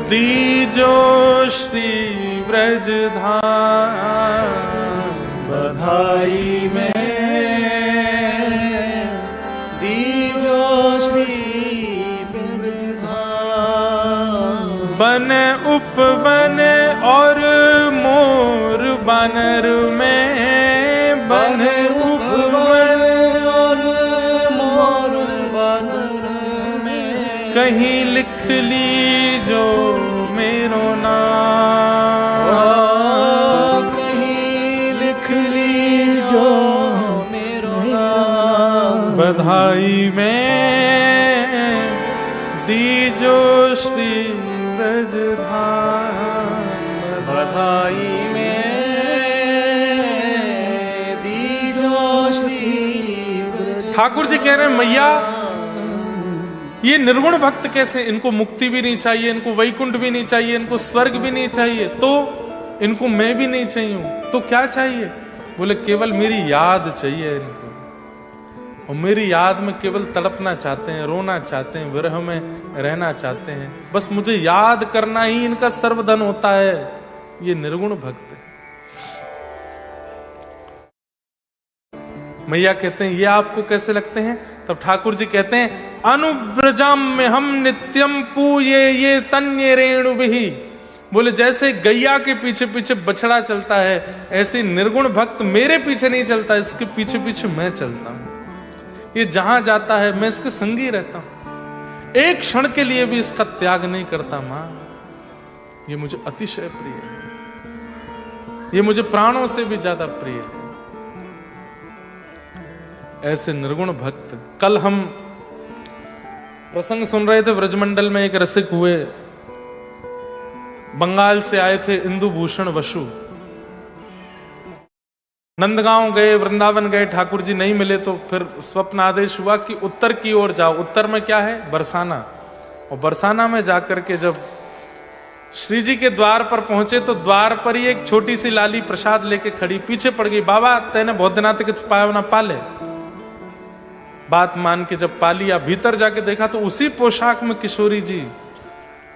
दीजो श्री व्रजधाम, बधाई में दीजो श्री व्रजधाम। बन उपवन और मोर बानर में, बन उपवन और मोर बानर में, कहीं लिख ली जो मेरो नाम, कहीं लिख ली जो मेरो नाम। बधाई में दीजो श्री व्रजधाम, बधाई में दीजो श्री व्रजधाम। ठाकुर जी कह रहे हैं, मैया ये निर्गुण भक्त कैसे, इनको मुक्ति भी नहीं चाहिए, इनको वैकुंठ भी नहीं चाहिए, इनको स्वर्ग भी नहीं चाहिए, तो इनको मैं भी नहीं चाहिए, तो क्या चाहिए? बोले केवल मेरी याद चाहिए इनको, और मेरी याद में केवल तड़पना चाहते हैं, रोना चाहते हैं, विरह में रहना चाहते हैं, बस मुझे याद करना ही इनका सर्वधन होता है। ये निर्गुण भक्त है। मैया कहते हैं, ये आपको कैसे लगते हैं? तब ठाकुर जी कहते हैं, अनुब्रजाम में हम नित्यम पूये ये तन्य रेणु भी। बोले जैसे गैया के पीछे पीछे बछड़ा चलता है, ऐसे निर्गुण भक्त मेरे पीछे नहीं चलता, इसके पीछे पीछे मैं चलता हूं। ये जहां जाता है मैं इसके संगी रहता हूं। एक क्षण के लिए भी इसका त्याग नहीं करता। मां, ये मुझे अतिशय प्रिय है, ये मुझे प्राणों से भी ज्यादा प्रिय है। ऐसे निर्गुण भक्त। कल हम प्रसंग सुन रहे थे, व्रजमंडल में एक रसिक हुए, बंगाल से आए थे, इंदु भूषण वसु। नंदगांव गए, वृंदावन गए, ठाकुर जी नहीं मिले तो फिर स्वप्न आदेश हुआ कि उत्तर की ओर जाओ। उत्तर में क्या है? बरसाना। और बरसाना में जाकर के जब श्री जी के द्वार पर पहुंचे तो द्वार पर ही एक छोटी सी लाली प्रसाद लेके खड़ी पीछे पड़ गई। बाबा तेने बहुत दिना तक छुपाया ना पाले। बात मान के जब पा लिया, भीतर जाके देखा तो उसी पोशाक में किशोरी जी,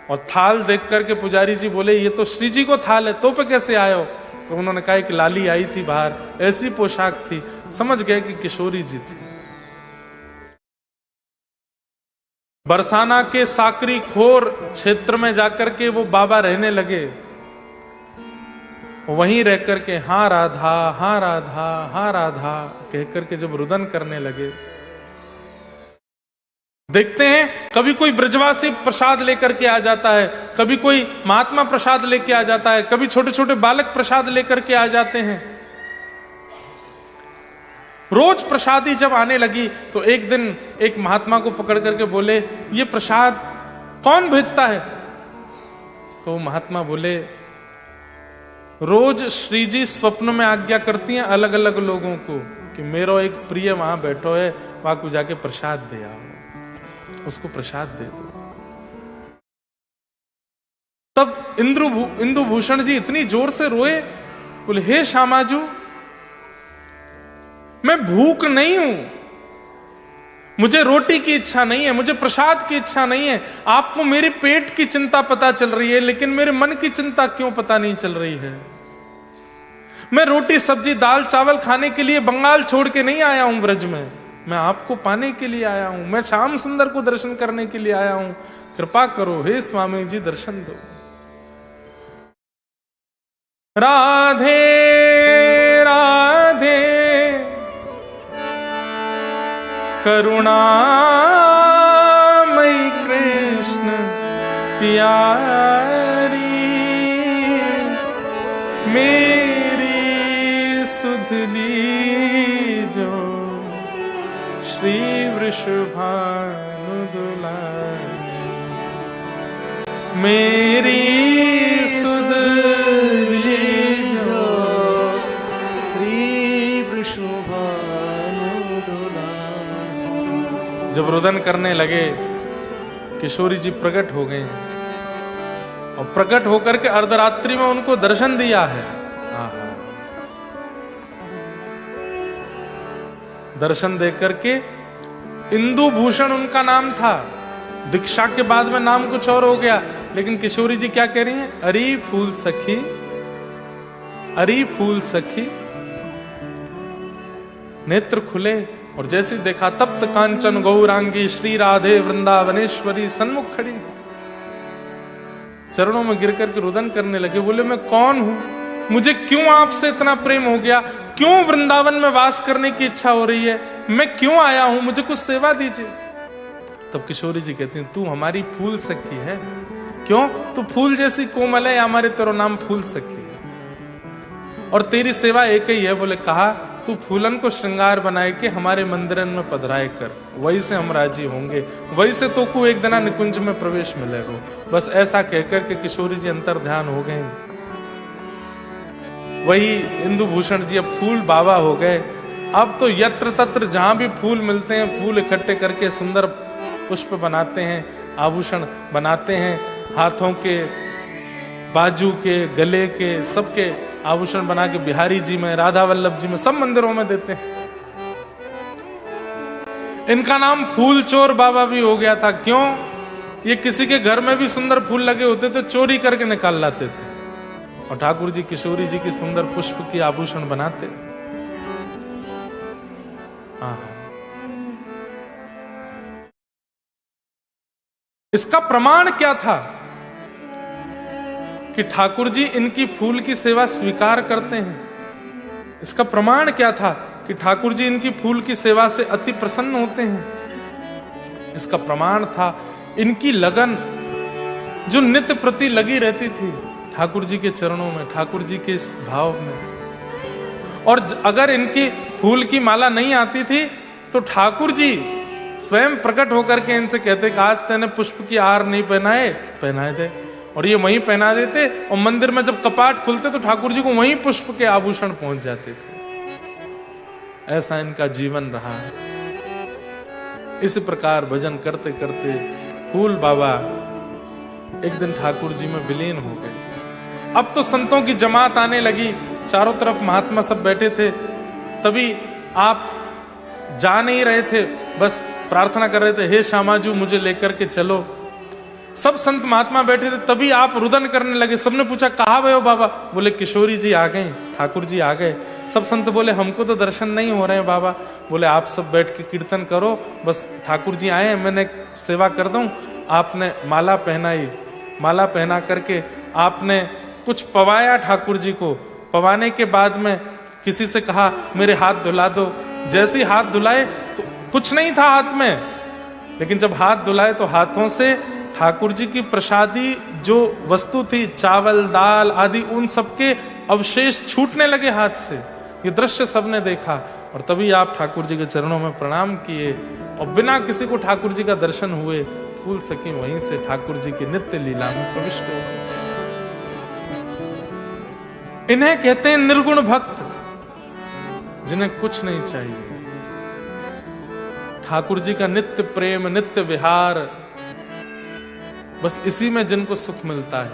और थाल देख करके पुजारी जी बोले ये तो श्री जी को थाल है, तो पे कैसे आए हो? तो उन्होंने कहा कि लाली आई थी बाहर, ऐसी पोशाक थी, समझ गए कि किशोरी जी थी। बरसाना के साकरी खोर क्षेत्र में जाकर के वो बाबा रहने लगे। वहीं रह करके हाँ राधा, हाँ राधा, हाँ राधा कहकर के जब रुदन करने लगे, देखते हैं कभी कोई ब्रजवासी प्रसाद लेकर के आ जाता है, कभी कोई महात्मा प्रसाद लेके आ जाता है, कभी छोटे छोटे बालक प्रसाद लेकर के आ जाते हैं। रोज प्रसादी जब आने लगी तो एक दिन एक महात्मा को पकड़ करके बोले ये प्रसाद कौन भेजता है? तो महात्मा बोले रोज श्री जी स्वप्न में आज्ञा करती हैं अलग अलग लोगों को कि मेरा एक प्रिय वहां बैठो है, वहां को जाके प्रसाद दे आओ, उसको प्रसाद दे दो। तब इंदु भूषण जी इतनी जोर से रोए, बोले हे श्यामाजू, मैं भूख नहीं हूं, मुझे रोटी की इच्छा नहीं है, मुझे प्रसाद की इच्छा नहीं है। आपको मेरे पेट की चिंता पता चल रही है, लेकिन मेरे मन की चिंता क्यों पता नहीं चल रही है? मैं रोटी सब्जी दाल चावल खाने के लिए बंगाल छोड़ के नहीं आया हूं ब्रज में, मैं आपको पाने के लिए आया हूं, मैं श्याम सुंदर को दर्शन करने के लिए आया हूं। कृपा करो हे स्वामी जी, दर्शन दो। राधे राधे करुणामयी कृष्ण प्यारी, मेरी सुध लीजो श्री वृषभानु दुलारी, मेरी सुध लीजो श्री वृषभानु दुलारी। जब रुदन करने लगे, किशोरी जी प्रकट हो गए, और प्रकट होकर के अर्धरात्रि में उनको दर्शन दिया है। दर्शन देकर के इंदु भूषण उनका नाम था, दीक्षा के बाद में नाम कुछ और हो गया, लेकिन किशोरी जी क्या कह रही हैं? अरी फूल सखी, अरी फूल सखी। नेत्र खुले और जैसे देखा तप्त कांचन गौरांगी श्री राधे वृंदावनेश्वरी सन्मुख खड़ी, चरणों में गिर करके रुदन करने लगे। बोले मैं कौन हूं, मुझे क्यों आपसे इतना प्रेम हो गया, क्यों वृंदावन में वास करने की इच्छा हो रही है, मैं क्यों आया हूं, मुझे कुछ सेवा दीजिए। तब किशोरी जी कहती हैं तू हमारी फूल सखी है। क्यों? तू फूल जैसी कोमल है, हमारे तेरा नाम फूल सखी है, और तेरी सेवा एक ही है। बोले कहा तू फूलन को श्रृंगार बनाए के हमारे मंदिरन में पधराए कर, वही से हम राजी होंगे, वही से तो को एक दिना निकुंज में प्रवेश मिलेगा। बस ऐसा कहकर के किशोरी जी अंतर ध्यान हो गए। वही इंदु भूषण जी अब फूल बाबा हो गए। अब तो यत्र तत्र जहां भी फूल मिलते हैं, फूल इकट्ठे करके सुंदर पुष्प बनाते हैं, आभूषण बनाते हैं, हाथों के, बाजू के, गले के, सबके आभूषण बना के बिहारी जी में, राधा वल्लभ जी में, सब मंदिरों में देते हैं। इनका नाम फूल चोर बाबा भी हो गया था। क्यों? ये किसी के घर में भी सुंदर फूल लगे होते तो चोरी करके निकाल लाते थे, और ठाकुर जी किशोरी जी की सुंदर पुष्प की आभूषण बनाते। इसका प्रमाण क्या था कि ठाकुर जी इनकी फूल की सेवा स्वीकार करते हैं? इसका प्रमाण क्या था कि ठाकुर जी इनकी फूल की सेवा से अति प्रसन्न होते हैं? इसका प्रमाण था इनकी लगन जो नित्य प्रति लगी रहती थी ठाकुर जी के चरणों में, ठाकुर जी के इस भाव में। और अगर इनकी फूल की माला नहीं आती थी तो ठाकुर जी स्वयं प्रकट होकर के इनसे कहते कि आज तेने पुष्प की हार नहीं पहनाए थे, और ये वहीं पहना देते। और मंदिर में जब कपाट खुलते तो ठाकुर जी को वहीं पुष्प के आभूषण पहुंच जाते थे। ऐसा इनका जीवन रहा। इस प्रकार भजन करते करते फूल बाबा एक दिन ठाकुर जी में विलीन हो गए। अब तो संतों की जमात आने लगी, चारों तरफ महात्मा सब बैठे थे। तभी आप जा नहीं रहे थे, बस प्रार्थना कर रहे थे, हे श्यामाजू मुझे लेकर के चलो। सब संत महात्मा बैठे थे, तभी आप रुदन करने लगे। सबने पूछा कहाँ गए हो बाबा? बोले किशोरी जी आ गए, ठाकुर जी आ गए। सब संत बोले हमको तो दर्शन नहीं हो रहे हैं बाबा। बोले आप सब बैठ के कीर्तन करो, बस ठाकुर जी आए, मैंने सेवा कर दूं। आपने माला पहनाई, माला पहना करके आपने कुछ पवाया ठाकुर जी को। पवाने के बाद में किसी से कहा मेरे हाथ धुला दो। जैसे ही हाथ धुलाए तो कुछ नहीं था हाथ में, लेकिन जब हाथ धुलाए तो हाथों से ठाकुर जी की प्रसादी जो वस्तु थी, चावल दाल आदि, उन सबके अवशेष छूटने लगे हाथ से। ये दृश्य सबने देखा और तभी आप ठाकुर जी के चरणों में प्रणाम किए और बिना किसी को ठाकुर जी का दर्शन हुए फूल सकी वहीं से ठाकुर जी की नित्य लीला में प्रविष्ट हो। इन्हें कहते हैं निर्गुण भक्त, जिन्हें कुछ नहीं चाहिए। ठाकुर जी का नित्य प्रेम, नित्य विहार, बस इसी में जिनको सुख मिलता है,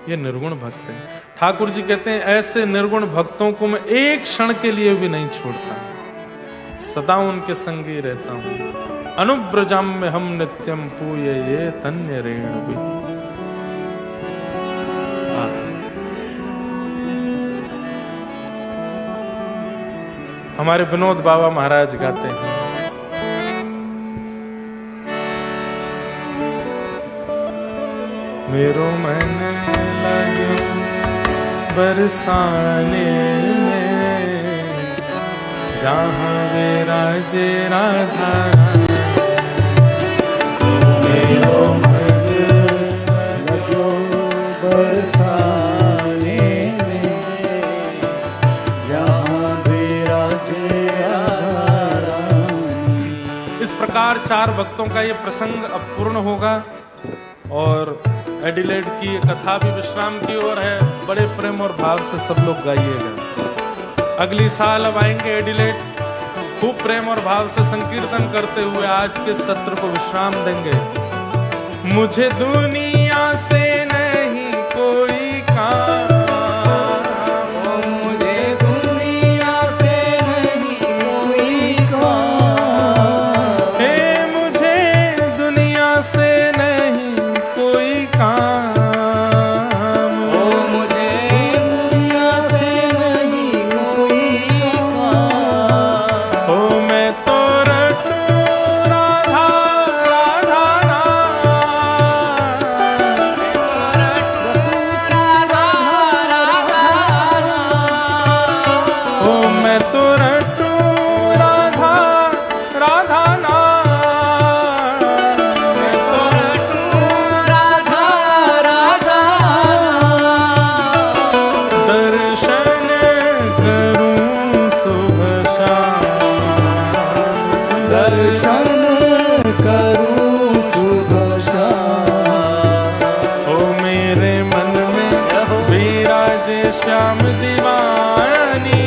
ये निर्गुण भक्त हैं। ठाकुर जी कहते हैं ऐसे निर्गुण भक्तों को मैं एक क्षण के लिए भी नहीं छोड़ता, सदा उनके संगी रहता हूं। अनुब्रजम में हम नित्यम पूये ये तन्य रेणु भी। हमारे विनोद बाबा महाराज गाते हैं, मेरो मन लगे बरसाने में, जहाँ विराजे राधा। मेरो मन लगे बरसाने में, जहाँ विराजे राधा। इस प्रकार चार भक्तों का ये प्रसंग अब पूर्ण होगा और एडिलेड की कथा भी विश्राम की ओर है। बड़े प्रेम और भाव से सब लोग गाइएगा। अगली साल अब आएंगे एडिलेड, खूब प्रेम और भाव से संकीर्तन करते हुए आज के सत्र को विश्राम देंगे। मुझे दुनिया से नहीं कोई काम, मुझे दुनिया से नहीं कोई काम, हे मुझे दुनिया से नहीं कोई काम, मुझे दुनिया से नहीं कोई काम। हो मैं तो रटूं राधा राधा नाम, हो मैं तो रटूं राधा राधा नाम, मैं तो दर्शन करूं सुबह शाम, दर्शन करूं सुबह शाम। ओ मेरे मन में विराजे श्याम दीवानी,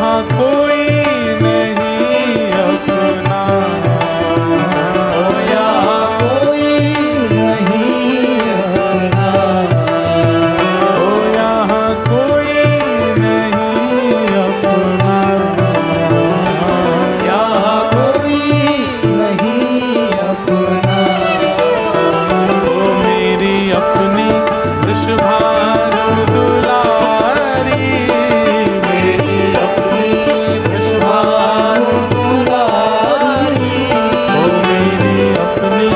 यहाँ कोई नहीं अपना, ओ यहाँ कोई नहीं अपना, ओ यहाँ कोई नहीं अपना, यहाँ कोई नहीं अपना। ओ मेरी अपनी वृषभानु दुलारी, मेरी अपनी वृषभानु दुलारी, ओ मेरी अपनी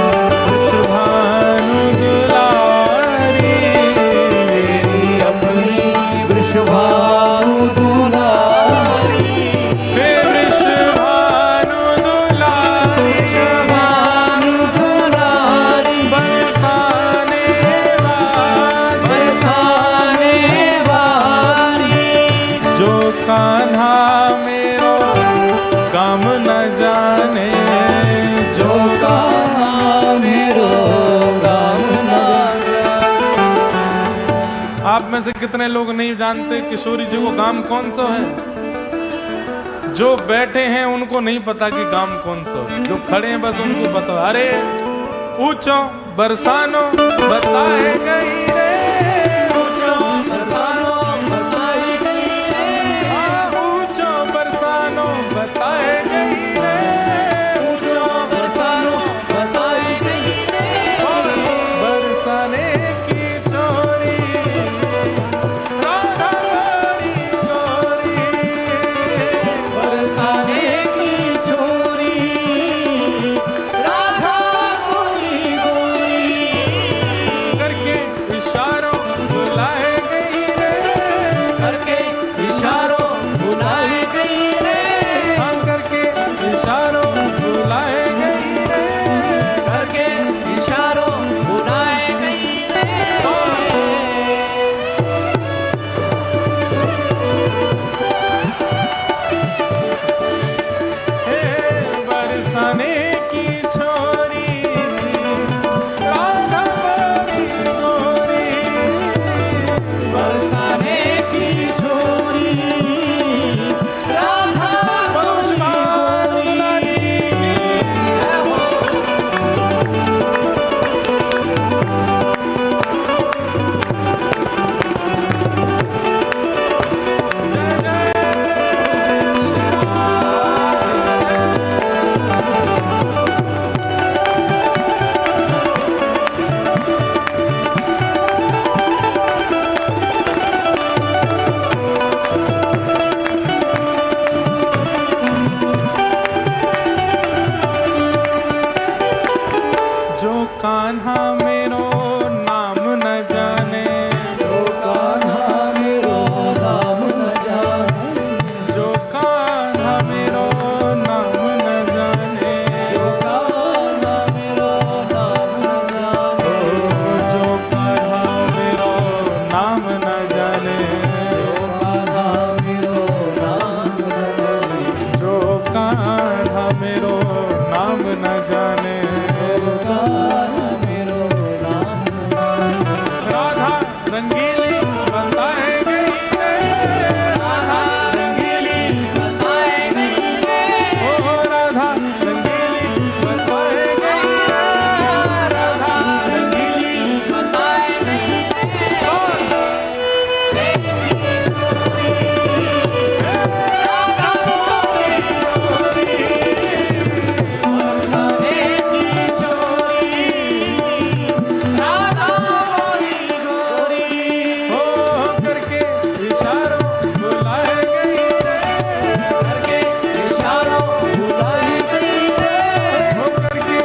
वृषभानु दुलारी, मेरी अपनी वृषभानु दुलारी, हे वृषभानु दुलारी, वृषभानु दुलारी, बरसाने वाली, बरसाने वाली, जो कान्हा मेरो काम न जाने, जो कहा मेरो गाम ना आप में से कितने लोग नहीं जानते किशोरी जी को गाम कौन सा है? जो बैठे हैं उनको नहीं पता कि गाम कौन सा है, जो खड़े हैं बस उनको पता। अरे ऊंचो बरसानो बताए गई रे, ऊंचो बरसानो बताई गई रे, ऊंचो बरसानो बताए गई रे, ऊंचो बरसानो बताई गई रे, बरसाने की चोरी राधा गोरी गोरी, बरसाने की छोरी राधा गोरी गोरी, करके इशारों बुलाए गई रे, करके इशारों बुलाई गई रे, हाँ करके इशारों बुलाए गई रे, करके इशारों बुलाई गई रे, हे बरसाने की छोरी राधा गोरी गोरी, बरसाने की छोरी राधा गोरी गोरी, जो कान्हा मेरो नाम न जाने, जो कान्हा मेरो नाम न जाने, जो कान्हा मेरो नाम न जाने, जो कान्हा मेरो नाम न जाने, जो कान्हा मेरो नाम न जाने, जो कान्हा मेरो नाम न जाने, जो कान्हा मेरो नाम न जाने, जो कान्हा मेरो नाम न जाने, राधा रंगीली बताए गई रे, राधा रंगीली बताए गई रे, ओ राधा रंगीली बताए गई रे, राधा रंगीली बताए गई बरसाने की छोरी राधा गोरी गोरी, हो करके इशारों बुलाए गई रे, करके इशारों बुलाई गई रे, हो करके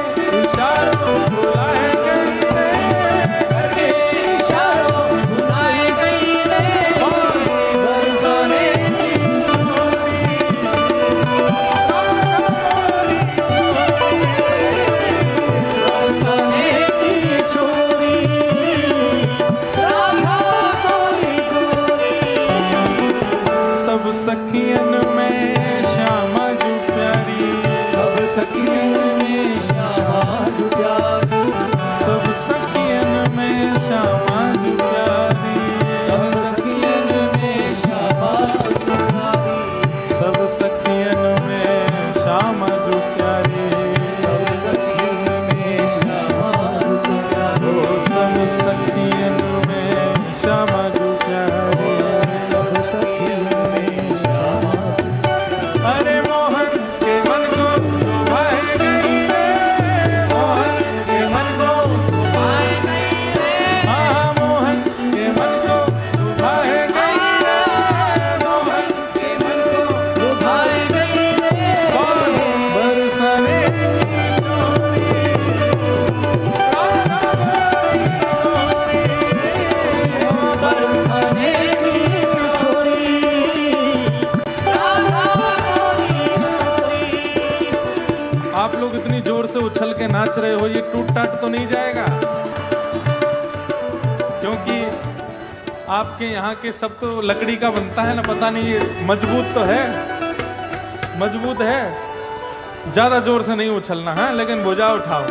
इशारों बुलाए गई रे, करके इशारों बुलाई गई रे, बरसाने की छोरी बरसाने की छोरी राधा गोरी गोरी, सब सखियन में श्यामा जो प्यारी, सब सखियन में श्यामा जो प्यारी, सब सखियन में श्यामा जो प्यारी, सब सखियन में श्यामा जो प्यारी, सब सखियन में श्यामा जो प्यारे, सब सखियन में श्यामा जो प्यारे, ओ सब सखियन में श्यामा जो प्यारे, सब सखियन में श्यामा। अरे मोहन के मन को भाए गई रे, मोहन के मन को भाए गई रे, हाँ मोहन के मन को भाए गई रे, मोहन के मन को भाए गई रे, बरसने की चोरी, बरसने की छोरी, राधा गोरी गोरी। आप लोग इतनी जोर से उछल के नाच रहे हो, ये टूट टाट तो नहीं जाएगा? क्योंकि आपके यहाँ के सब तो लकड़ी का बनता है ना, पता नहीं ये मजबूत तो है, मजबूत है। ज्यादा जोर से नहीं उछलना है, लेकिन भुजा उठाओ।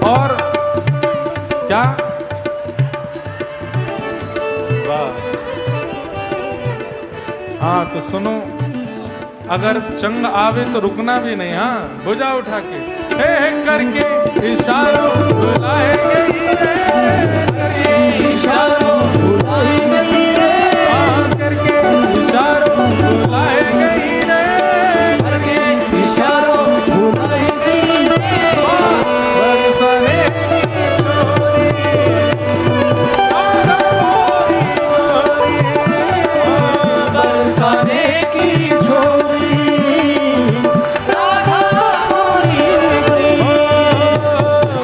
और क्या वाह, हाँ तो सुनो, अगर चंग आवे तो रुकना भी नहीं, हाँ भुजा उठा के हे करके इशारों बुलाए गई रे, करके इशारों बुलाई गई रे, हाँ करके इशारों बुलाए गई रे, करके इशारों बुलाई गई रे, बरसने की चोरी, राधा गोरी गोरी, बरसाने की छोरी, राधा गोरी गोरी,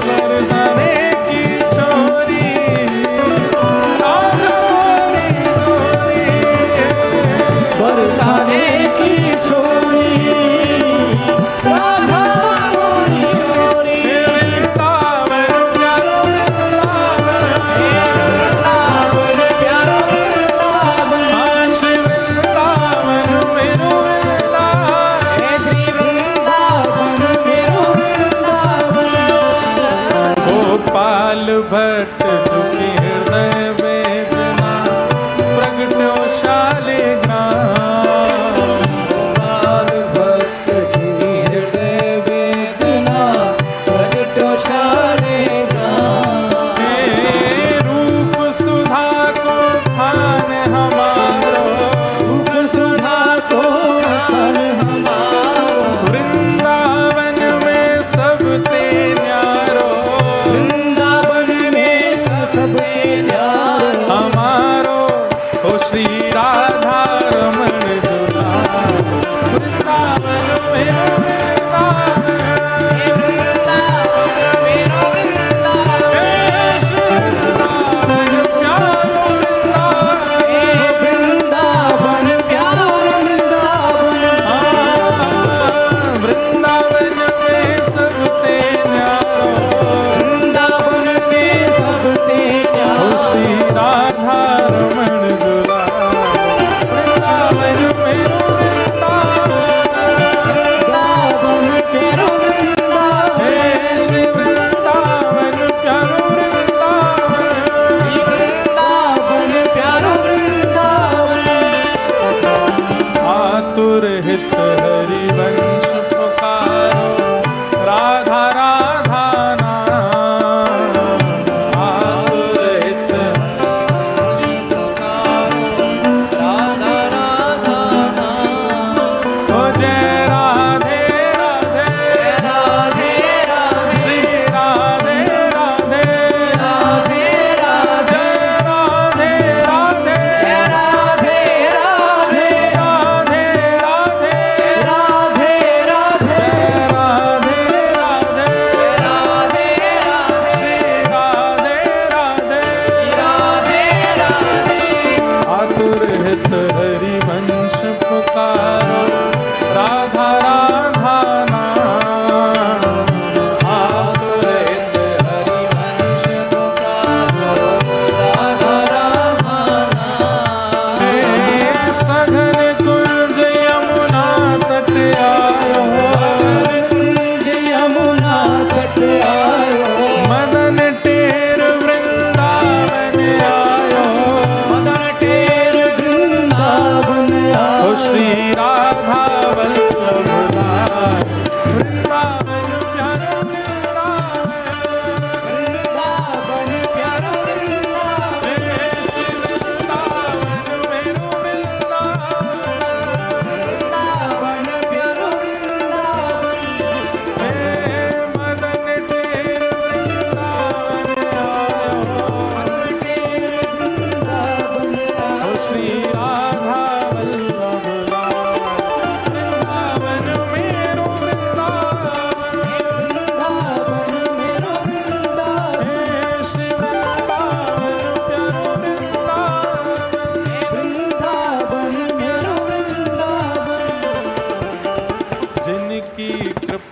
बरसने की चोरी, राधा गोरी गोरी, बरसाने की छोरी, राधा गोरी गोरी। वृंदावन प्यारो वृंदावन, वृंदावन प्यारो वृंदावन, हाँ श्री वृंदावन मेरो वृंदावन, हे श्री वृंदावन मेरो वृंदावन। गोपाल भट्ट झुकी हृदय वेदना, प्रगट्यो शालिग्राम, गोपाल भक्त की हृदय वेदना, प्रगटो शालिग्राम। हे रूप सुधा को खान हमारो, रूप सुधा को खान हमारो, वृंदावन में सब ते न्यारो, वृंदावन में सबे न्यारो, हमारो हो श्री राधा रमण दुलारो, वृंदावन मेरो वृंदावन, वृंदावन मेरो वृंदावन, हे श्री वृंदावन प्यारो वृंदावन, हे वृंदावन प्यारो वृंदावन। वृंदावन में सब ते न्यारो, वृंदावन में सबते हो न्यारो, श्री राधा रमण दुलारो, वृंदावन मेरो वृंदावन, वृंदावन मेरो वृंदावन, हे श्री वृंदावन प्यारो वृंदावन, वृंदावन प्यारो वृंदावन। आतुर हित हरिवंश पुकारो, राधा राधा नाम, आतुर हित राधा राधा नाम, हो जय राधे राधे, राधे राधे, श्री राधे राधे, राधे राधे, जय राधे राधे, राधे राधे, राधे राधे, राधे राधे, जय राधे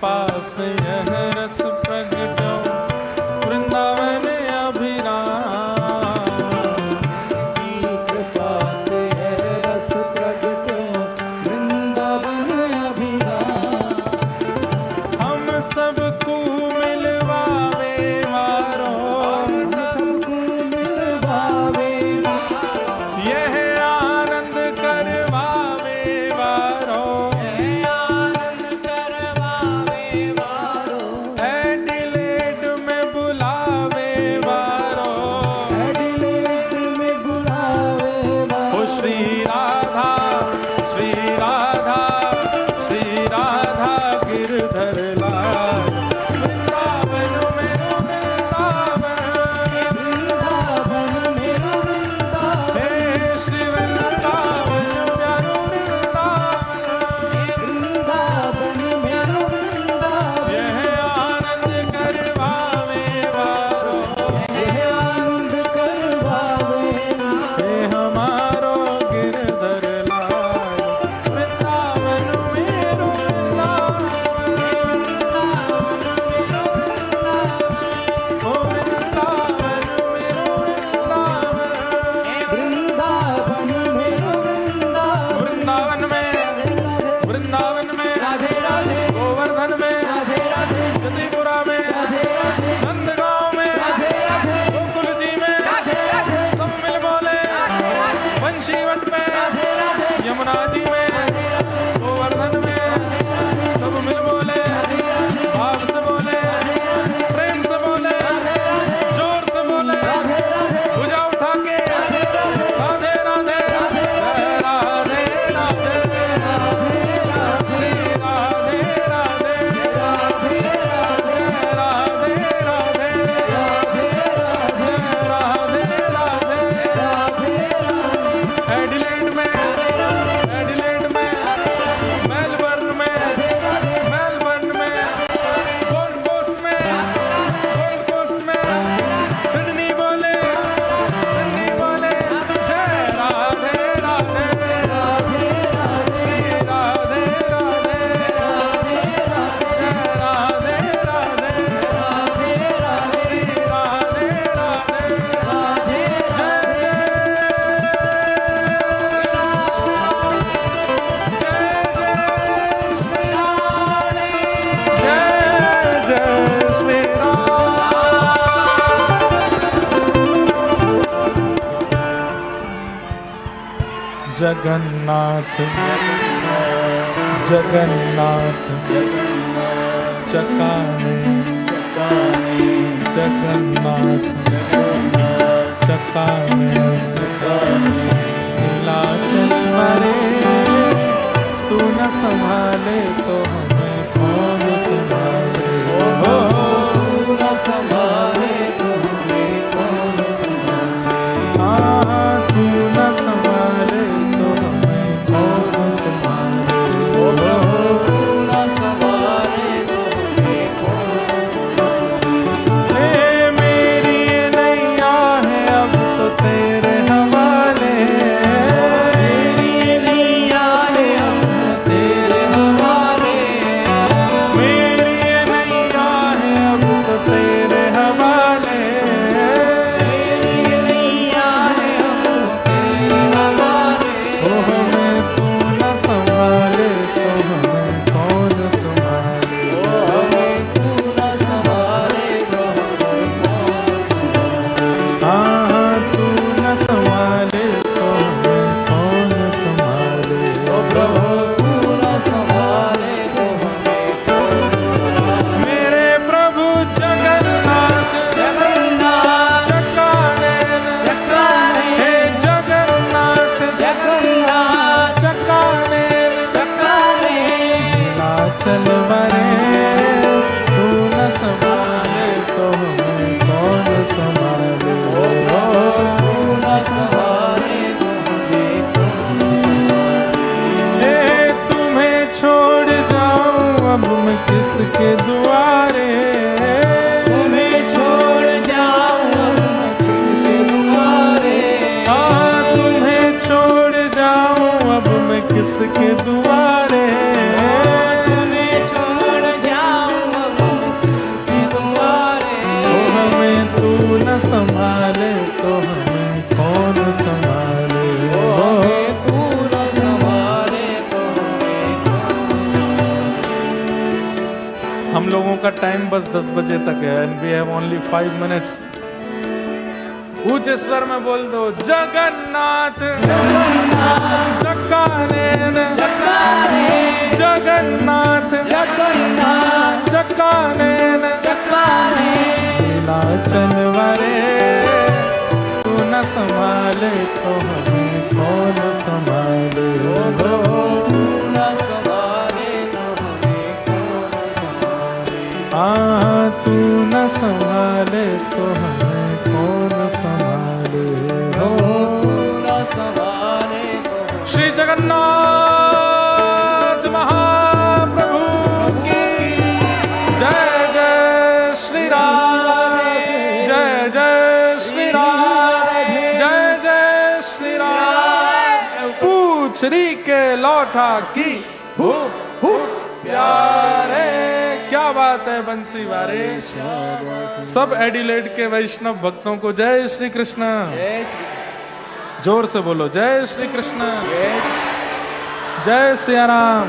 कृपा से यह रस प्रगटो वृंदावन अभिराम। की कृपा से यह रस प्रगटो वृंदावन अभिराम। हम सबको मिलवावे वारो, सबको मिलवावे यह आनंद करवावे वारो। आनंद करवावे वारो। एडिलेड में बुलावे वारो, एडिलेड में बुलावे वारो। ओ श्री राधा श्री राधा श्री राधा गिरधर लाल वृंदावन में वृंदावन। वृंदावन में वृंदावन। हे श्री वृंदावन प्यारो वृंदावन। वृंदावन में वृंदावन। यह आनंद करवावे वारो, यह आनंद करवावे हे हमारो गिरधर लाल वृंदावन मेरो वृंदावन। ओ वृंदावन मेरो वृंदावन। वृंदावन में वृंदावन। वृंदावन में राधे राधे गोवर्धन में राधे राधे जतिपुरा में राधे राधे नंदगांव में राधे राधे गोकुल जी में राधे राधे सब मिल बोले बंशीवट में यमुना जी में गोवर्धन में सब मिल बोले भाव से बोले प्रेम से बोले जोर से बोले भुजा उठा के राधे राधे राधे राधे राधे राधे श्री राधे राधे राधे राधे राधे राधे एडिलेड में मेलबर्न में गोल्ड कोस्ट में सिडनी बोले जय राधे राधे श्री राधे राधे जय राधे राधे श्री राधे राधे जय श्री जगन्नाथ जगन्नाथ चकाने जगन्नाथ चकाने नीलाचल मरे तू न संभाले तो हमें कौन संभाले। हो तू न संभाले तो हमें कौन संभाले। हाँ तू न संभाले तो हमें कौन संभाले। तू न संभाले तो हमें कौन संभाले। हे मेरी ये नैया है अब तो तेरे हवाले। मेरी नैया है अब तेरे हवाले। मेरी ये नैया है अब तो तेरे हवाले। मेरी नैया है अब तेरे हवाले। ओ हमें तू न संभाले तो हमें कौन संभाले। हमें तू न संभाले तो हमें कौन संभाले। हाँ तू न संभाले तो हमें कौन संभाले। प्रभु तू न संभाले तो हमें कौन संभाले। मेरे प्रभु जगन्नाथ जगन्नाथ चकानैन चकाने हे जगन्नाथ जगन्नाथ चकानैन चकाने नीलाचल मरे तू न संभाले तो हमें कौन संभाले। तू न संभाले तो हमें कौन संभाले। ए तुम्हें छोड़ जाऊं अब मैं किसके दुआरे। तुम्हें छोड़ जाऊं अब मैं किसके दुआरे। हाँ तुम्हें छोड़ जाऊं अब मैं किसके दुआरे। तुम्हें छोड़ जाऊं हम लोगों का टाइम बस 10 बजे तक है and we have only 5 minutes. ऊंचे स्वर में बोल दो जगन्नाथ चक्कानेन जगन्नाथ चक्कानेन नीलाचल वरे तू न संभाले तो हमें कौन संभाले तू न संभाले तो हमें कौन संभाले श्री जगन्नाथ महाप्रभु की जय जय श्री राम जय जय श्री राम जय जय श्री राम पूछरी के लौटा की हो प्यारे। क्या बात है बंसी वारे। सब एडिलेड के वैष्णव भक्तों को जय श्री कृष्ण। जोर से बोलो जय श्री कृष्ण जय सिया राम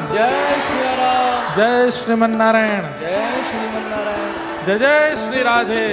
जय श्रीमन नारायण जय जय श्री राधे।